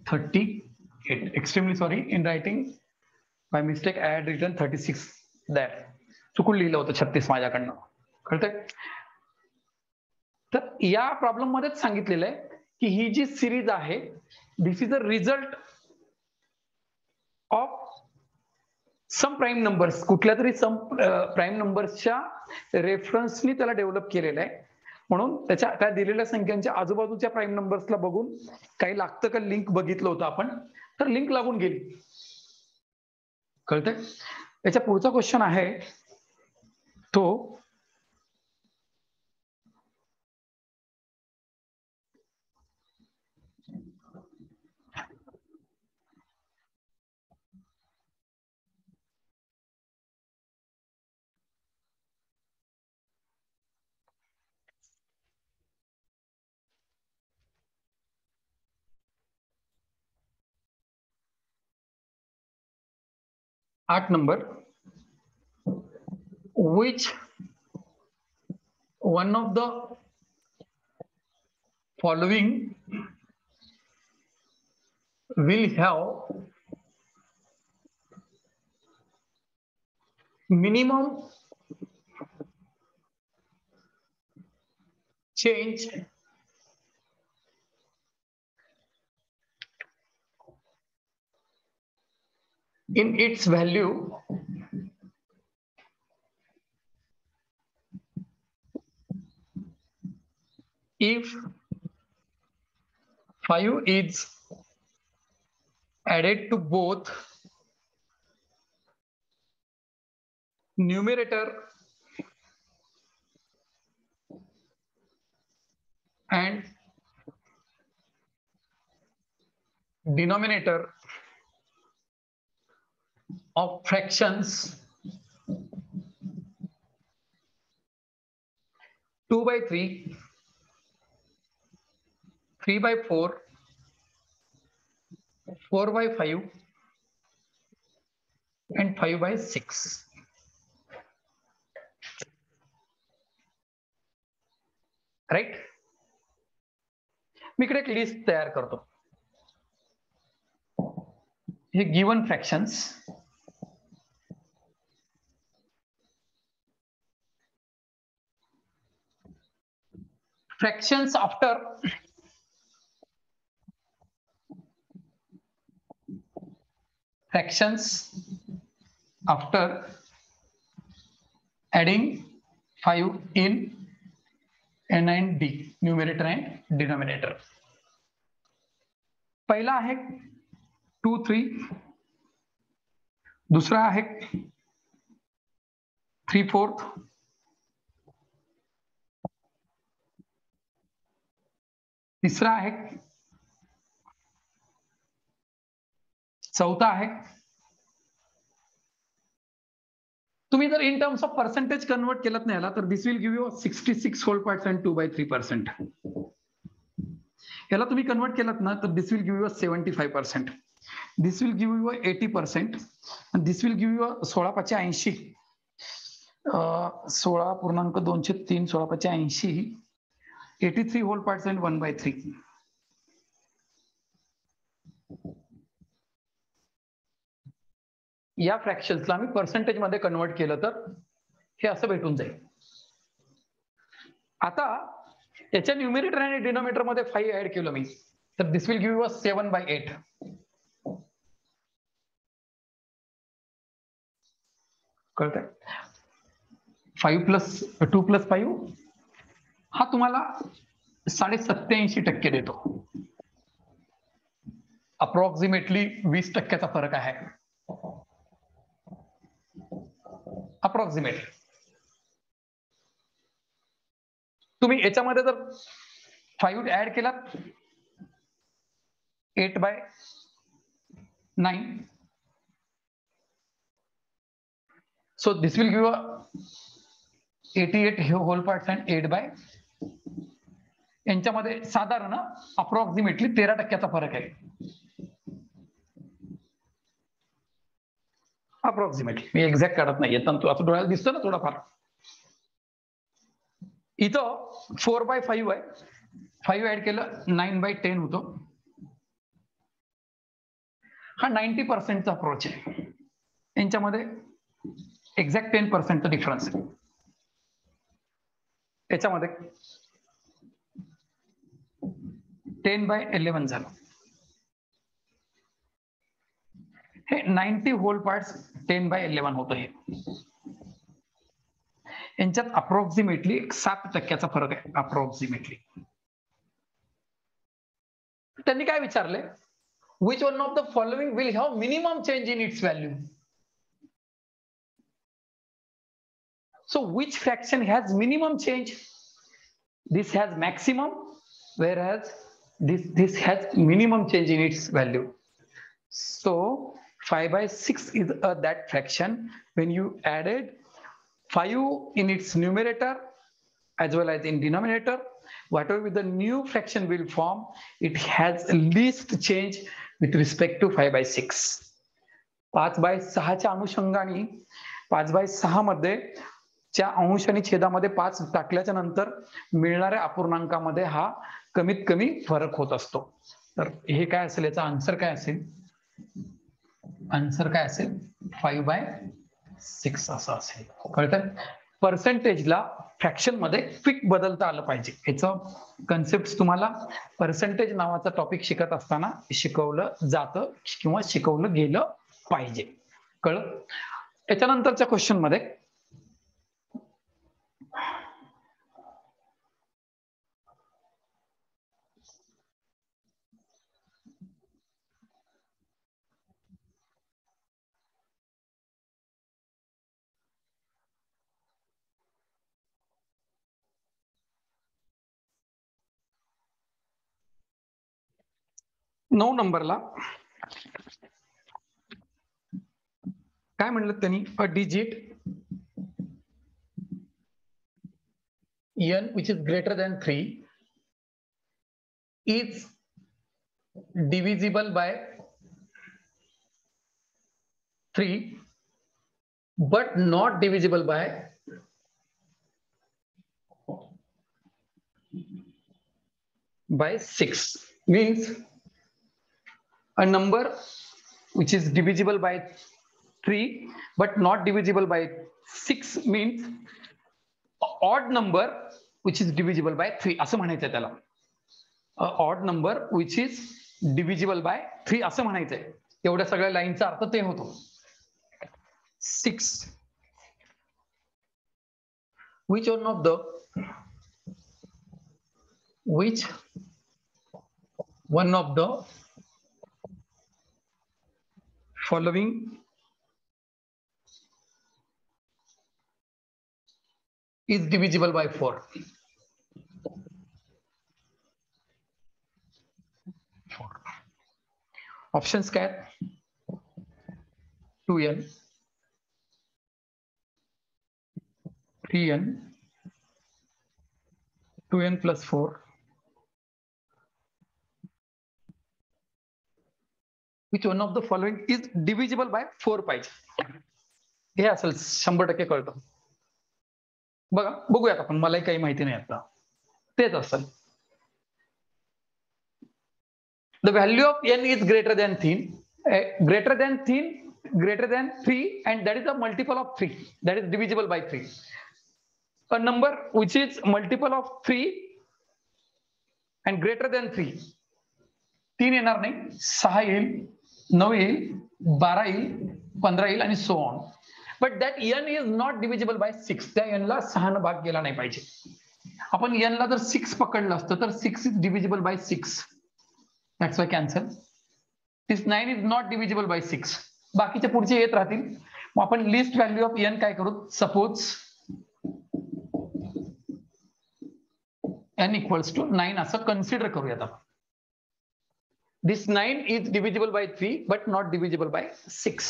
30. 8. Extremely sorry. In writing, by mistake, I had written 36 there. चुकून लिहिलं होतं 36 माझ्याकडनं. कळतंय? तर या problem मध्येच सांगितलेलं आहे की ही जी सिरीज आहे, this is a result of some prime numbers, कुठल्या तरी सम प्राईम नंबर्सच्या रेफरन्सनी त्याला डेव्हलप केलेलं आहे. म्हणून त्या दिलेल्या संख्यांच्या आजूबाजूच्या प्राईम नंबर्सला बघून काही लागतं का लिंक बघितलं होतं आपण, तर लिंक लागून गेली. कळतंय? याच्या पुढचा क्वेश्चन आहे तो 8 number. Which one of the following will have minimum change in its value if 5 is added to both numerator and denominator of fractions 2/3, 3/4, 4/5 and 5/6. Right? मी इकडे एक लिस्ट तयार करतो. हे given fractions, fractions after adding 5 in n and d, numerator and denominator. पहिला आहे 2, 3, दुसरा आहे 3/4, तिसरा आहे, चौथा आहे. तुम्ही जर in terms of percentage convert केलं नाही याला तर this will give you 66 whole parts and 2/3%. याला तुम्ही कन्वर्ट केलं ना तर this will give you 75%, this will give you 80% आणि this will give you 16/80, 16.203, 16/80, 83 whole parts and 1/3. या फ्रॅक्शन्सला मी पर्सेंटेज मध्ये कन्वर्ट केलं तर हे असं भेटून जाईल. आता याच्या न्यूमरेटर आणि डिनोमिनेटर मध्ये 5 ऍड केलं मी तर दिस विल गिव्ह यू 7/8. कळतंय? 5 प्लस 2 प्लस 5 हा तुम्हाला 87% देतो. अप्रॉक्सिमेटली 20% फरक आहे. अप्रॉक्सिमेटली तुम्ही याच्यामध्ये जर 5 ऍड केला 8/9, so this will give 88 whole parts and 8/, यांच्यामध्ये साधारण अप्रॉक्सिमेटली 13% फरक आहे. अप्रॉक्सिमेटली मी एक्झॅक्ट काढत नाहीये, असं डोळ्याला दिसतं ना थोडाफार. इथं 4/5 आहे, 5 ऍड केलं 9/10 होतो. हा 90%चा अप्रोच आहे. यांच्यामध्ये एक्झॅक्ट 10%चा डिफरन्स आहे. याच्यामध्ये 10/11 झालं. हे 90 होल पार्ट्स 10/11 होतं. हे यांच्यात अप्रॉक्सिमेटली 7% फरक आहे. अप्रॉक्सिमेटली त्यांनी काय विचारले, which one of the following will have minimum change in its value? So which fraction has minimum change? This has maximum, whereas this has minimum change in its value. So 5/6 is that fraction when you added 5 in its numerator as well as in denominator, whatever the new fraction will form, it has least change with respect to 5/6. 5/6च्या अनुषंगाने 5/6 मध्ये च्या अंश आणि छेदामध्ये 5 टाकल्याच्या नंतर मिळणाऱ्या अपूर्णांकामध्ये हा कमीत कमी फरक होत असतो. तर हे काय असेल, याचा आन्सर काय असेल? आन्सर काय असेल? 5/6 असं असेल. कळतंय? पर्सेंटेजला फ्रॅक्शन मध्ये क्विक बदलता आलं पाहिजे. याचं कन्सेप्ट तुम्हाला पर्सेंटेज नावाचा टॉपिक शिकत असताना शिकवलं जातं किंवा शिकवलं गेलं पाहिजे. कळलं? याच्यानंतरच्या क्वेश्चन मध्ये नऊ नंबरला काय म्हणलं त्यांनी? A digit n which is greater than 3 is divisible by 3 but not divisible by 6. Means a number which is divisible by 3 but not divisible by 6 means odd number which is divisible by 3 असं म्हणायचंय त्याला. Odd number which is divisible by 3 असं म्हणायचंय. एवढ्या सगळ्या लाईनचा अर्थ ते होतो. 6 which one of the following is divisible by 4? Options काय? 2n 3n 2n plus 4 which one of the following is divisible by 4 पाहिजे. हे असेल 100% कळतं. बघा बघूयात आपण, मलाही काही माहिती नाही आता. तेच असेल. The value of n is greater than 3 and that is a multiple of 3, that is divisible by 3. A number which is multiple of 3 and greater than 3, 3 येणार नाही, 6 येईल, 9 येईल, 12 येईल, 15 येईल आणि so on. But that n is not divisible by 6. त्या n ला 6 ने भाग केला नाही पाहिजे. आपण n ला जर 6 पकडलं असतं तर 6 is divisible by 6. That's why cancel. This 9 is not divisible by 6. बाकीचे पुढचे येत राहतील. मग आपण लिस्ट व्हॅल्यू ऑफ n काय करू? सपोज n equals to 9 असं कन्सिडर करूयात आपण. This 9 is divisible by 3 but not divisible by 6.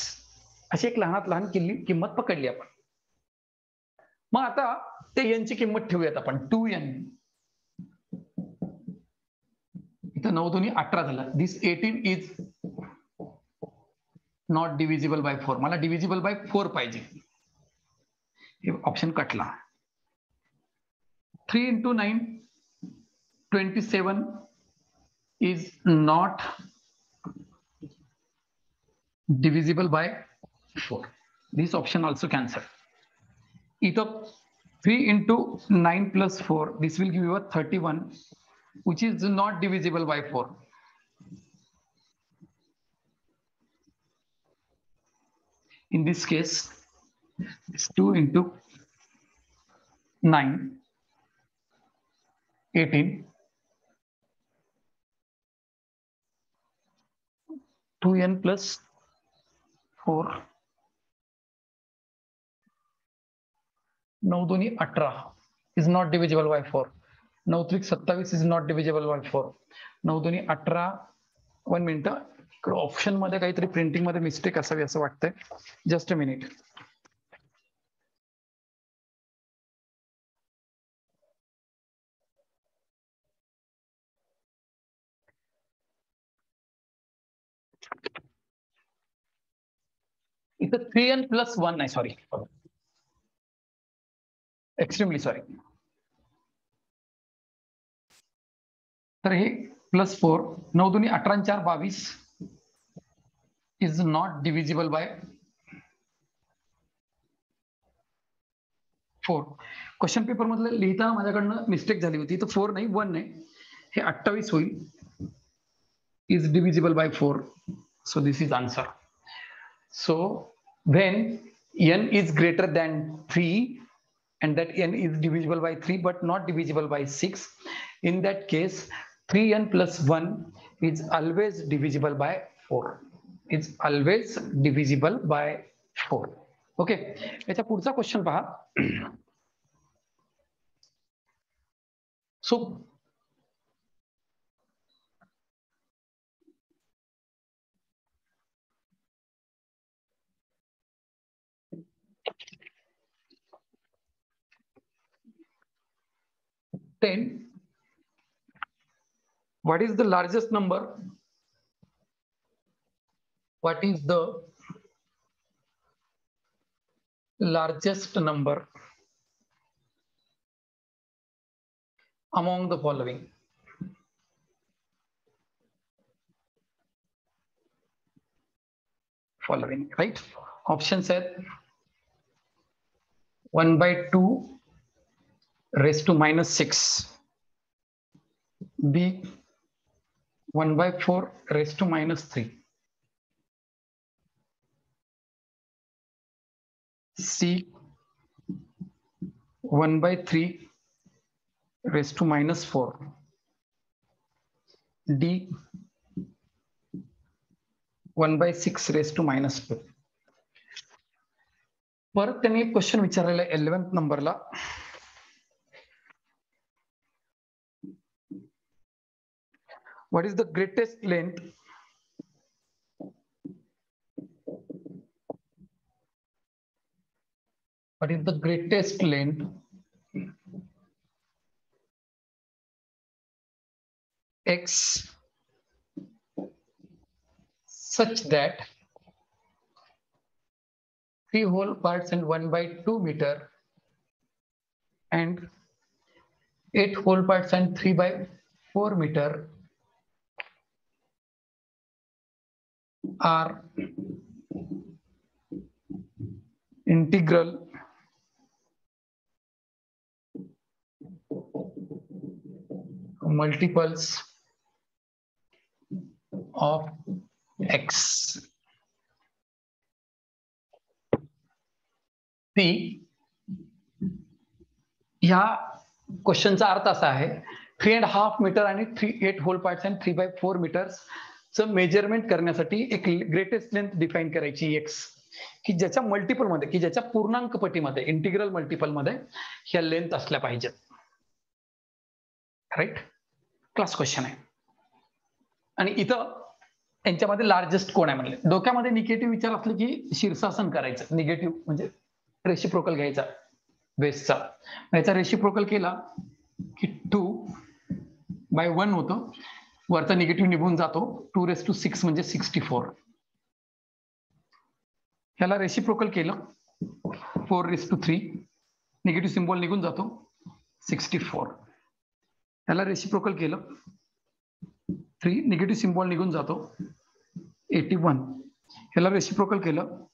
अशी एक लहानात लहान किंमत पकडली आपण. मग आता ते n ची किंमत ठेवूयात आपण. 2n इथं 9 दोन्ही 18 झालं. This 18 is not divisible by 4. मला divisible by 4 पाहिजे. हे option catla. 3 into 9 27 is not divisible by 4. This option also cancelled. Either 3 into 9 plus 4, this will give you a 31, which is not divisible by 4. In this case, it's 2 into 9, 18, 2n plus 4, 9 दोन्ही 18 is not divisible by 4. 9 त्रिक 27 is not divisible by 4. 9 दोन्ही 18. 1 minute, option मध्ये काहीतरी printing मध्ये mistake असावी असं वाटतंय. Just a minute. इथं 3n plus 1 नाही, सॉरी, एक्स्ट्रीमली सॉरी. तर हे प्लस 4, 9 दोन्ही 18 4 22 is not divisible by 4. Question paper मधलं लिहिताना माझ्याकडनं मिस्टेक झाली होती. तर 4 नाही, 1 नाही, हे 28 होईल. Is divisible by 4. So this is answer. So when n is greater than 3 and that n is divisible by 3 but not divisible by 6, in that case 3n plus 1 is always divisible by 4. It's always divisible by 4. Okay, याचा पुढचा question पहा. सो what is the largest number? What is the largest number among the following? Right? Option said 1 by 2 raised to minus 6. B 1 by 4 raised to minus 3. C 1 by 3 raised to minus 4. D 1 by 6 raised to minus 2. परत त्यांनी एक question विचारलेला 11th नंबरला. What is the greatest length x such that 3 whole parts and 1 by 2 meter and 8 whole parts and 3 by 4 meter are integral multiples of x. ह्या क्वेश्चनचा अर्थ असा आहे, 3.5 metre आणि 8 whole parts आणि 3 by 4 मीटर्सचं मेजरमेंट करण्यासाठी एक greatest length define करायची x, की ज्याच्या मल्टिपल मध्ये, की ज्याच्या पूर्णांक पटीमध्ये, इंटिग्रल मल्टिपल मध्ये ह्या लेंथ असल्या पाहिजेत. राईट? क्लास क्वेश्चन आहे. आणि इथं यांच्यामध्ये लार्जेस्ट कोण आहे म्हणले. डोक्यामध्ये निगेटिव्ह विचार असले की शीर्षासन करायचं. निगेटिव्ह म्हणजे रेसिप्रोकल घ्यायचा बेसचा. याचा रेसिप्रोकल केला की 2 by 1 होतं, वरचा निगेटिव्ह निघून जातो, 2 raised to 6 म्हणजे 64. ह्याला रेसिप्रोकल केलं 4 raised to 3, निगेटिव्ह सिम्बॉल निघून जातो 64. ह्याला रेसिप्रोकल केलं 3, निगेटिव्ह सिम्बॉल निघून जातो 81. ह्याला रेसिप्रोकल केलं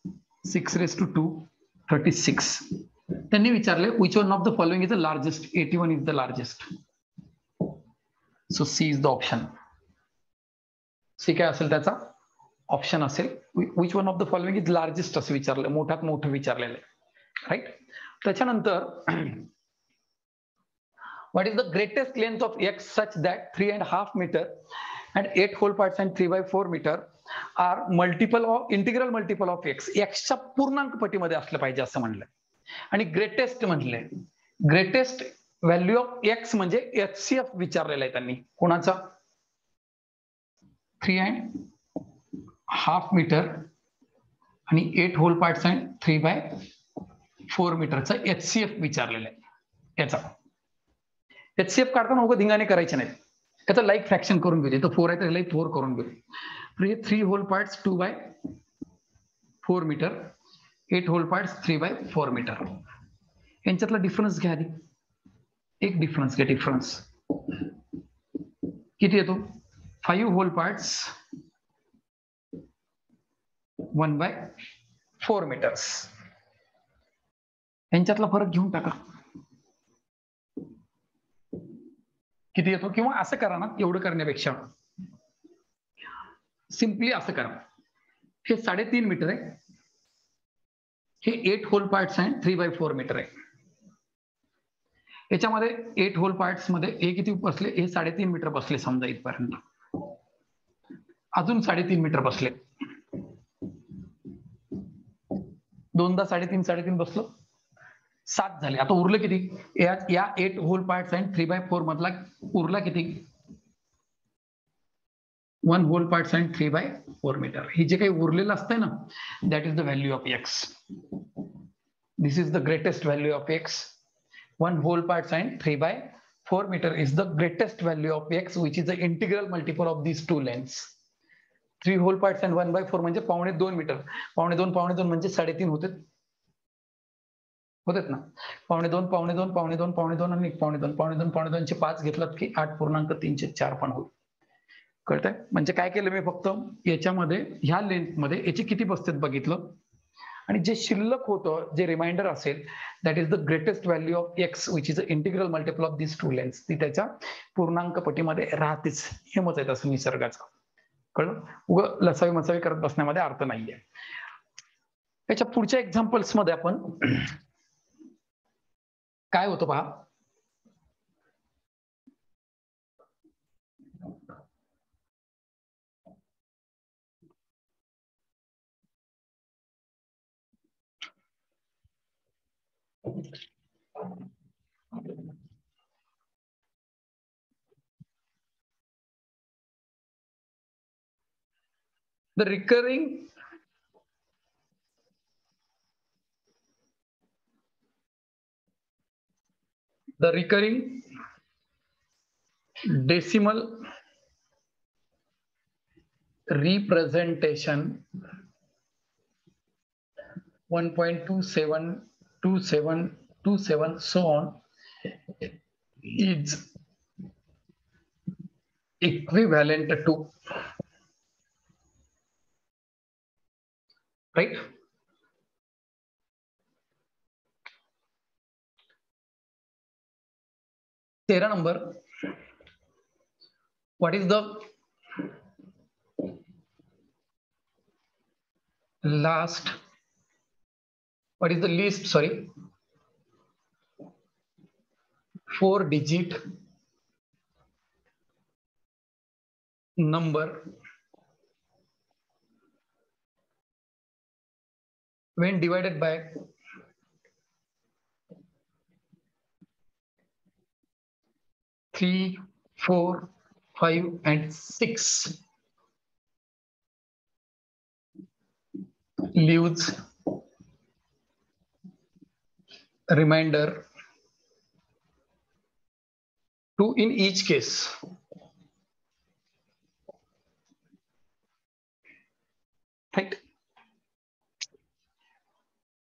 6⁻², 36. त्यांनी विचारले which one of the following is the largest. 81 is the largest. So C is the option. C काय असेल त्याचा ऑप्शन असेल which one of the following is largest असं विचारलं, मोठ्यात मोठं विचारलेलं आहे, राईट. त्याच्यानंतर what is the greatest length of x such that 3.5 meter and 8 whole parts and 3/4 meter are multiple of integral multiple of x. x च्या पूर्णांक पटीमध्ये असलं पाहिजे असं म्हणलं. आणि ग्रेटेस्ट म्हणले, ग्रेटेस्ट व्हॅल्यू ऑफ x म्हणजे HCF विचारलेला आहे त्यांनी. कोणाचा? 3.5 मीटर आणि 8 होल पार्ट्स अँड 3/4 मीटरचा HCF विचारलेला आहे याचा. HCF काढताना उगा धिंगाणे करायचे नाही. त्याचं लाईक फ्रॅक्शन करून घेऊ. तो 4 आहे तर लाईक 4 करून घेऊ. हे 3 whole parts 2/4 metre, 8 whole parts 3/4 metre. यांच्यातला डिफरन्स घ्या आधी. एक डिफरन्स घ्या. डिफरन्स किती येतो? 5 होल पार्ट्स 1/4 मीटर्स. यांच्यातला फरक घेऊन टाका. किती येतो? किंवा असं करा ना, एवढं करण्यापेक्षा सिम्पली असं करा. हे 3.5 मीटर आहे, हे 8 होल पार्ट्स आहे, 3/4 मीटर आहे. याच्यामध्ये 8 होल पार्ट्स मध्ये हे किती बसले? हे 3.5 मीटर बसले समजा इथपर्यंत. अजून 3.5 मीटर बसले. दोनदा 3.5 बसलो, 7 झाले. आता उरलं किती? या 8 होल पार्ट्स आणि 3/4 मधला उरला किती? 1 होल पार्ट्स आणि 3/4 मीटर. हे जे काही उरलेलं असतंय ना, that is the value of X. This is the greatest value of X. 1 whole parts and 3/4 meter is the greatest value of x, which is the integral multiple of these two lengths. 3 whole parts and 1/4 म्हणजे 2.5 metre. 2.5 म्हणजे 3.5 होतात ना. 2.5, 2.5, 2.5, 2.5 आणि 1.5, 2.5 चे 5 घेतलात की 8.304 पण होईल. कळतंय? म्हणजे काय केलं मी फक्त याच्यामध्ये ह्या लेंथ मध्ये याचे किती बसतात बघितलं, आणि जे शिल्लक होतं, जे रिमाइंडर असेल, that is the greatest value of X which is the integral multiple of this two lengths. ती त्याच्या पूर्णांक पटीमध्ये राहतेच. हे मत आहे तसं निसर्गाचं. कळलं? उगं लसावी मसावी करत बसण्यामध्ये अर्थ नाहीये. त्याच्या पुढच्या एक्झाम्पल्स मध्ये आपण काय होतं पहा. The recurring decimal representation 1.272727 so on is equivalent to, right? तेरा number. What is the last? What is the least? Sorry, 4-digit number when divided by 3, 4, 5 and 6 leaves remainder 2 in each case. Right?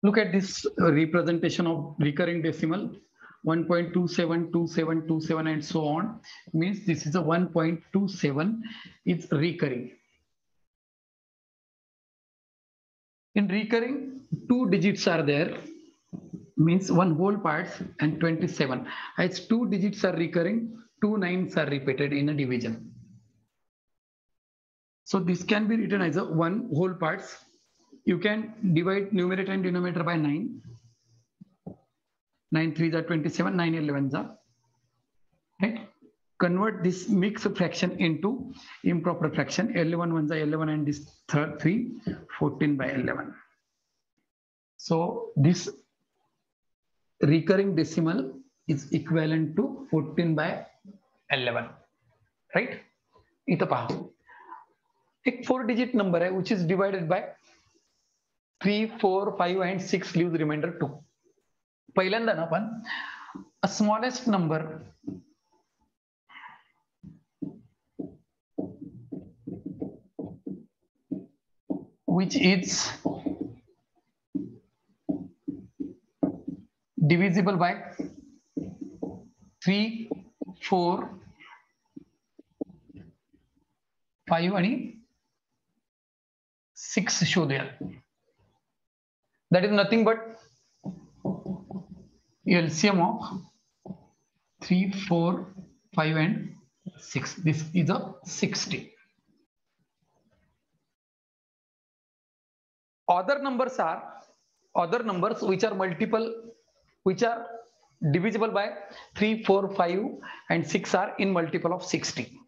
Look at this representation of recurring decimal 1.272727 and so on. Means this is a 1.27 is recurring. In recurring, 2 digits are there, means one whole parts and 27. As 2 digits are recurring, 2 9s are repeated in a division. So this can be written as a one whole parts. You can divide numerator and denominator by 9. 9 3s are 27, 9 11s are. Right? Convert this mixed fraction into improper fraction. 11 ones are 11 and this third 3, 14 by 11. So this recurring decimal is equivalent to 14 by 11. Right? इथं पहा एक 4-digit number आहे which is divided by 3, 4, 5 and 6 leaves remainder 2. पहिल्यांदा ना आपण a smallest number which is divisible by 3, 4, 5 आणि 6 शोधूया. That is nothing but LCM of 3, 4, 5 and 6. This is a 60. Other numbers which are multiple, which are divisible by 3, 4, 5 and 6 are in multiple of 60.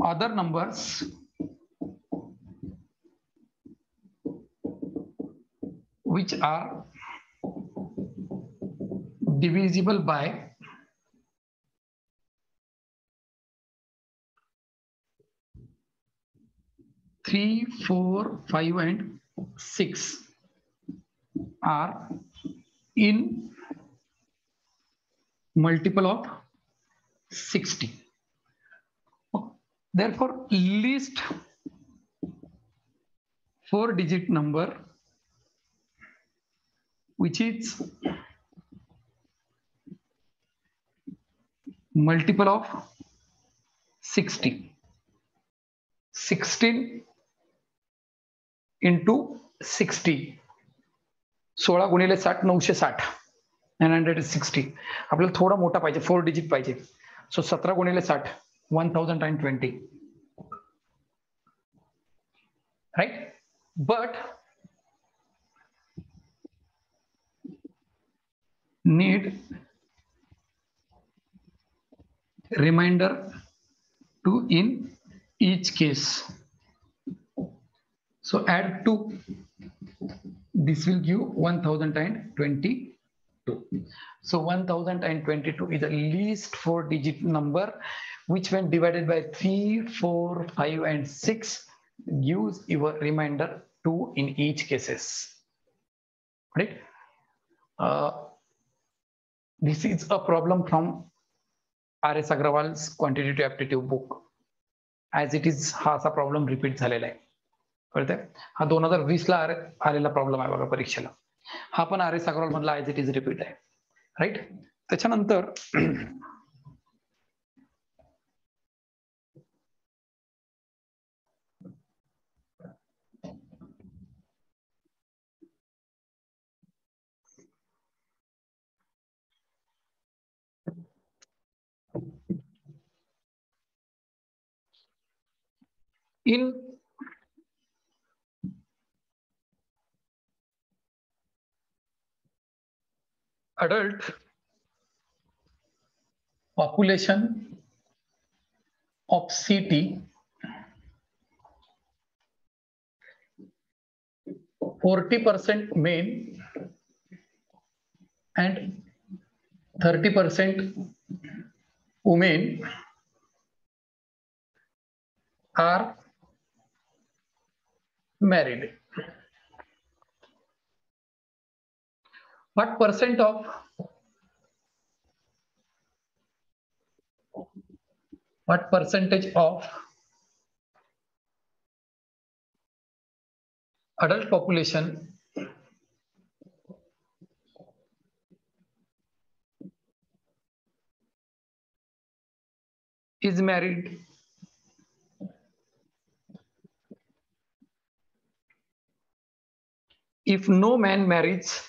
Other numbers which are divisible by 3, 4, 5 and 6 are in multiple of 60. Therefore, least 4-digit number which is multiple of 60. 16 into 60. 16 गुणिले 60 960. 960. आपल्याला थोडा मोठा पाहिजे, 4 digit पाहिजे. सो 17 गुणिले 60 1020. Right? But need remainder 2 in each case. So add 2. This will give 1022. So 1022 is the least 4-digit number which when divided by 3, 4, 5 and 6 gives your remainder 2 in each cases. Right? This is a problem from R.S. Agrawal's quantitative aptitude book. As it is हा असा problem repeat झालेला आहे. कळतंय? हा 2020 ला आलेला problem आहे बघा परीक्षेला. हा पण आर एस अग्रवाल मधला ऍज इट इज रिपीट आहे. राईट? त्याच्यानंतर in adult population of city, 40% men and 30% women are married. What percentage of adult population is married? if no man marries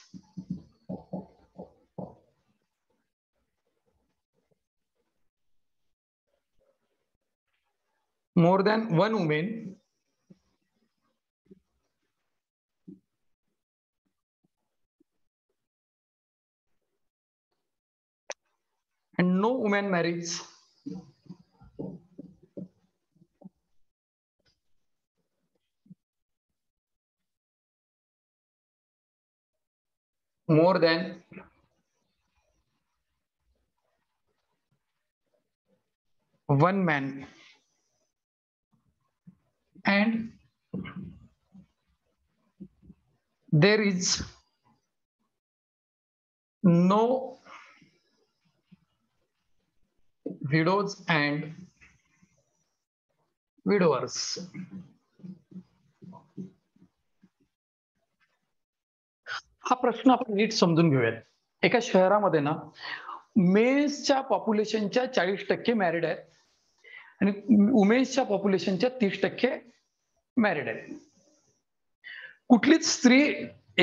more than one woman and no woman marries more than one man, and there is no widows and widowers. हा प्रश्न आपण NEET समजून घेऊयात. एका शहरामध्ये ना मेन्सच्या पॉप्युलेशनच्या 40% married आहेत आणि वुमेन्सच्या पॉप्युलेशनच्या 30% मॅरिड आहेत. कुठलीच स्त्री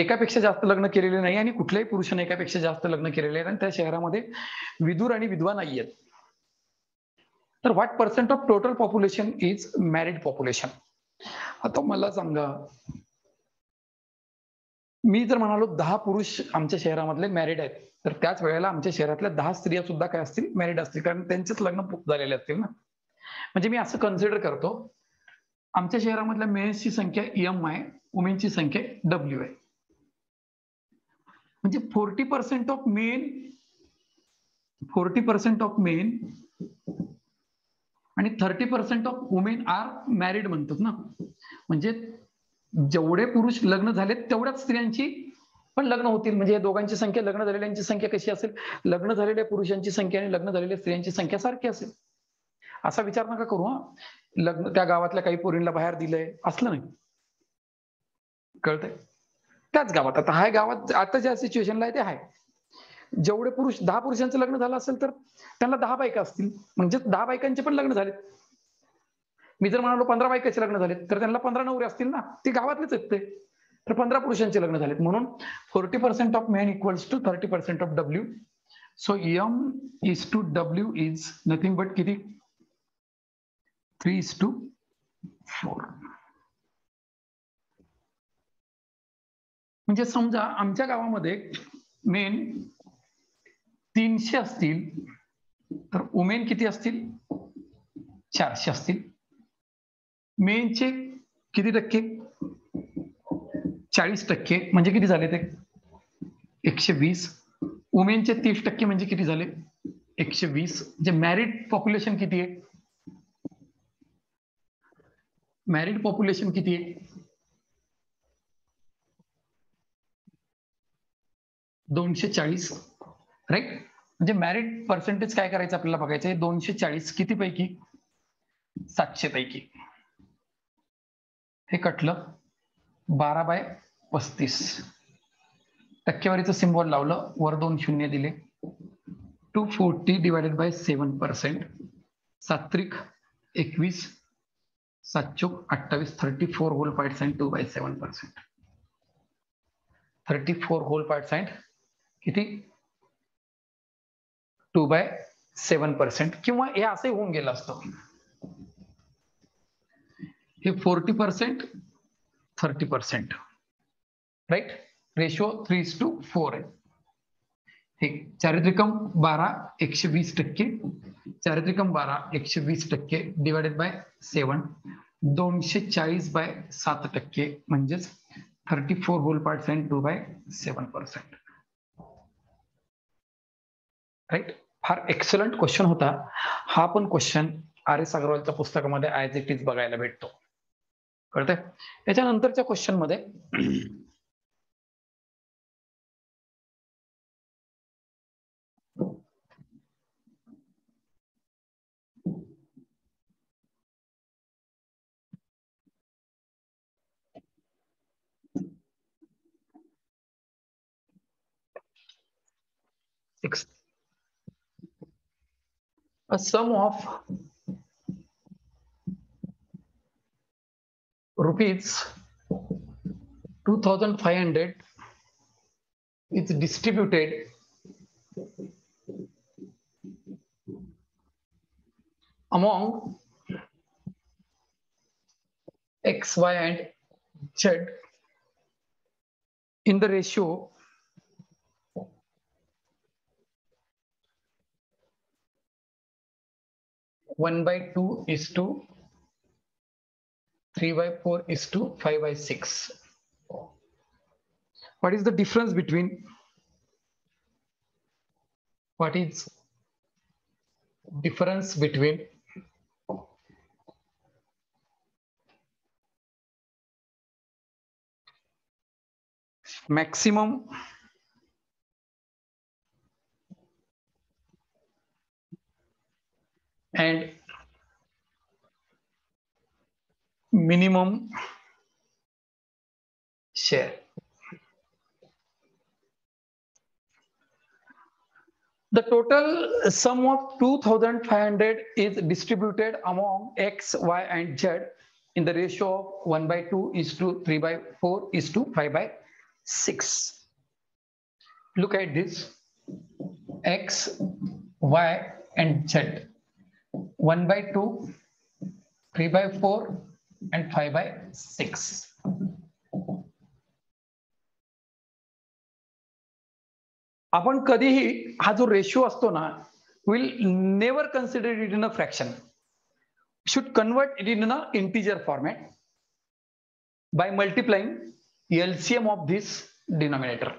एकापेक्षा जास्त लग्न केलेले नाही आणि कुठल्याही पुरुषाने एकापेक्षा जास्त लग्न केलेले आहेत आणि त्या शहरामध्ये विदूर आणि विधवा नाही आहेत. तर what percent of total population is married population? आता मला सांगा, मी जर म्हणालो 10 पुरुष आमच्या शहरामधले मॅरिड आहेत, तर त्याच वेळेला आमच्या शहरातल्या 10 स्त्रिया सुद्धा काय असतील, मॅरिड असतील, कारण त्यांचेच लग्न झालेले असतील ना. म्हणजे मी असं कन्सिडर करतो, आमच्या शहरामधल्या मेन्सची संख्या एम आहे, वुमेनची संख्या डब्ल्यू आहे. म्हणजे 40% ऑफ मेन आणि 30% ऑफ वुमेन आर मॅरिड म्हणतात ना. म्हणजे जेवढे पुरुष लग्न झालेत तेवढ्याच स्त्रियांची पण लग्न होतील. म्हणजे या दोघांची संख्या, लग्न झालेल्यांची संख्या कशी असेल, लग्न झालेल्या पुरुषांची संख्या आणि लग्न झालेल्या स्त्रियांची संख्या सारखी असेल. असा विचार नका करू. लग्न त्या गावातल्या काही पोरींना बाहेर दिलंय असलं नाही, कळतंय? त्याच गावात, आता हाय गावात आता ज्या सिच्युएशनला आहे ते आहे, जेवढे पुरुष 10 पुरुषांचं लग्न झालं असेल तर त्यांना 10 बायका असतील, म्हणजे 10 बायकांचे पण लग्न झालेत. मी जर म्हणालो 15 बायकांचे लग्न झालेत तर त्यांना 15 नवरे असतील ना, ते गावातलेच आहेत ते. तर 15 पुरुषांचे लग्न झालेत. म्हणून 40% of men equals to 30% of W. So M is to W is nothing but किती? 3:4. म्हणजे समजा आमच्या गावामध्ये मेन 300 असतील तर वुमेन किती असतील? 400 असतील. मेनचे किती टक्के? 40% म्हणजे किती झाले ते? 120. वुमेनचे 30% म्हणजे किती झाले? 120. म्हणजे मॅरिड पॉप्युलेशन किती आहे? मॅरिड पॉप्युलेशन किती आहे? 240. राईट. म्हणजे मॅरिड पर्सेंटेज काय करायचं आपल्याला बघायचं आहे. 240 किती पैकी? 700 पैकी. हे कटलं 12/35. टक्केवारीचं सिम्बॉल लावलं, वर 2 शून्य दिले. 240 divided by 7%. 7 21, 7 28, 34 whole parts and 2/7%. 34 whole parts and किती? 2/7%. किंवा हे असं होऊन गेलं असतं, हे 40%, 30%. राईट. रेशो 3:4 आहे. हे चारित्रिकम 12 120%, चारित्रिकम 12 120% डिवायडेड बाय 7, 240/7%, म्हणजेच 34 होल पार्ट्स अँड 2/7%. राईट. फार एक्सलंट क्वेश्चन होता हा. पण क्वेश्चन आर एस अग्रवालच्या पुस्तकामध्ये ॲज इट इज बघायला भेटतो, कळतंय? त्याच्यानंतरच्या क्वेश्चन मध्ये a sum of rupees 2500 is distributed among X, Y, and Z in the ratio 1/2 3/4 5/6. What is the difference between maximum and minimum share? The total sum of 2500 is distributed among X, Y, and Z in the ratio of 1/2 3/4 5/6. Look at this. X, Y, and Z. 1/2, 3/4, and 5/6. आपण कधीही हा जो ratio असतो ना, will never consider it in a fraction. Should convert it in an integer format by multiplying LCM of this denominator.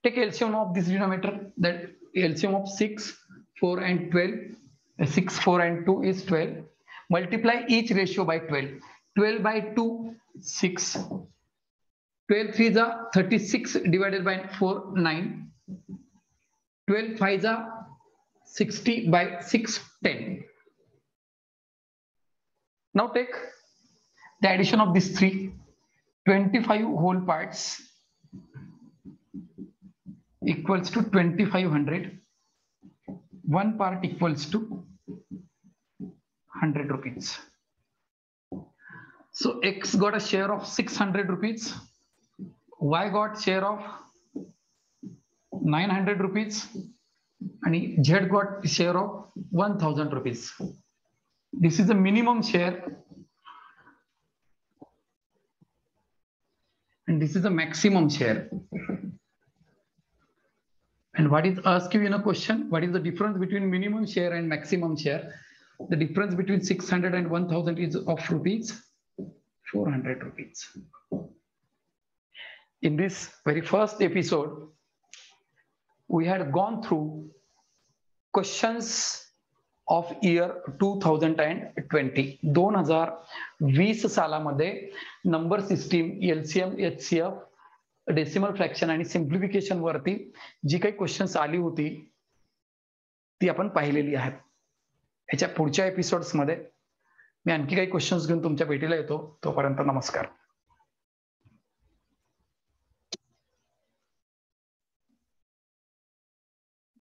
Take LCM of this denominator, that LCM of 6, 4, and 12. 6, 4, and 2 is 12. Multiply each ratio by 12. 12/2, 6. 12 3s are 36 divided by 4, 9. 12 5s are 60/6, 10. Now take the addition of these three. 25 whole parts equals to 2500. One part equals to 100 rupees. So X got a share of 600 rupees. Y got share of 900 rupees. And Z got share of 1000 rupees. This is the minimum share and this is the maximum share. And what is asked you in a question? What is the difference between minimum share and maximum share? The difference between 600 and 1000 is of rupees 400 rupees. In this very first episode, we had gone through questions of year 2020. 2020 सालामध्ये number system, LCM, HCF, decimal fraction आणि simplification वरती जी काही questions आली होती ती आपण पाहिलेली आहेत. याच्या पुढच्या एपिसोड्स मध्ये मी आणखी काही क्वेश्चन्स घेऊन तुमच्या भेटीला येतो. तोपर्यंत नमस्कार.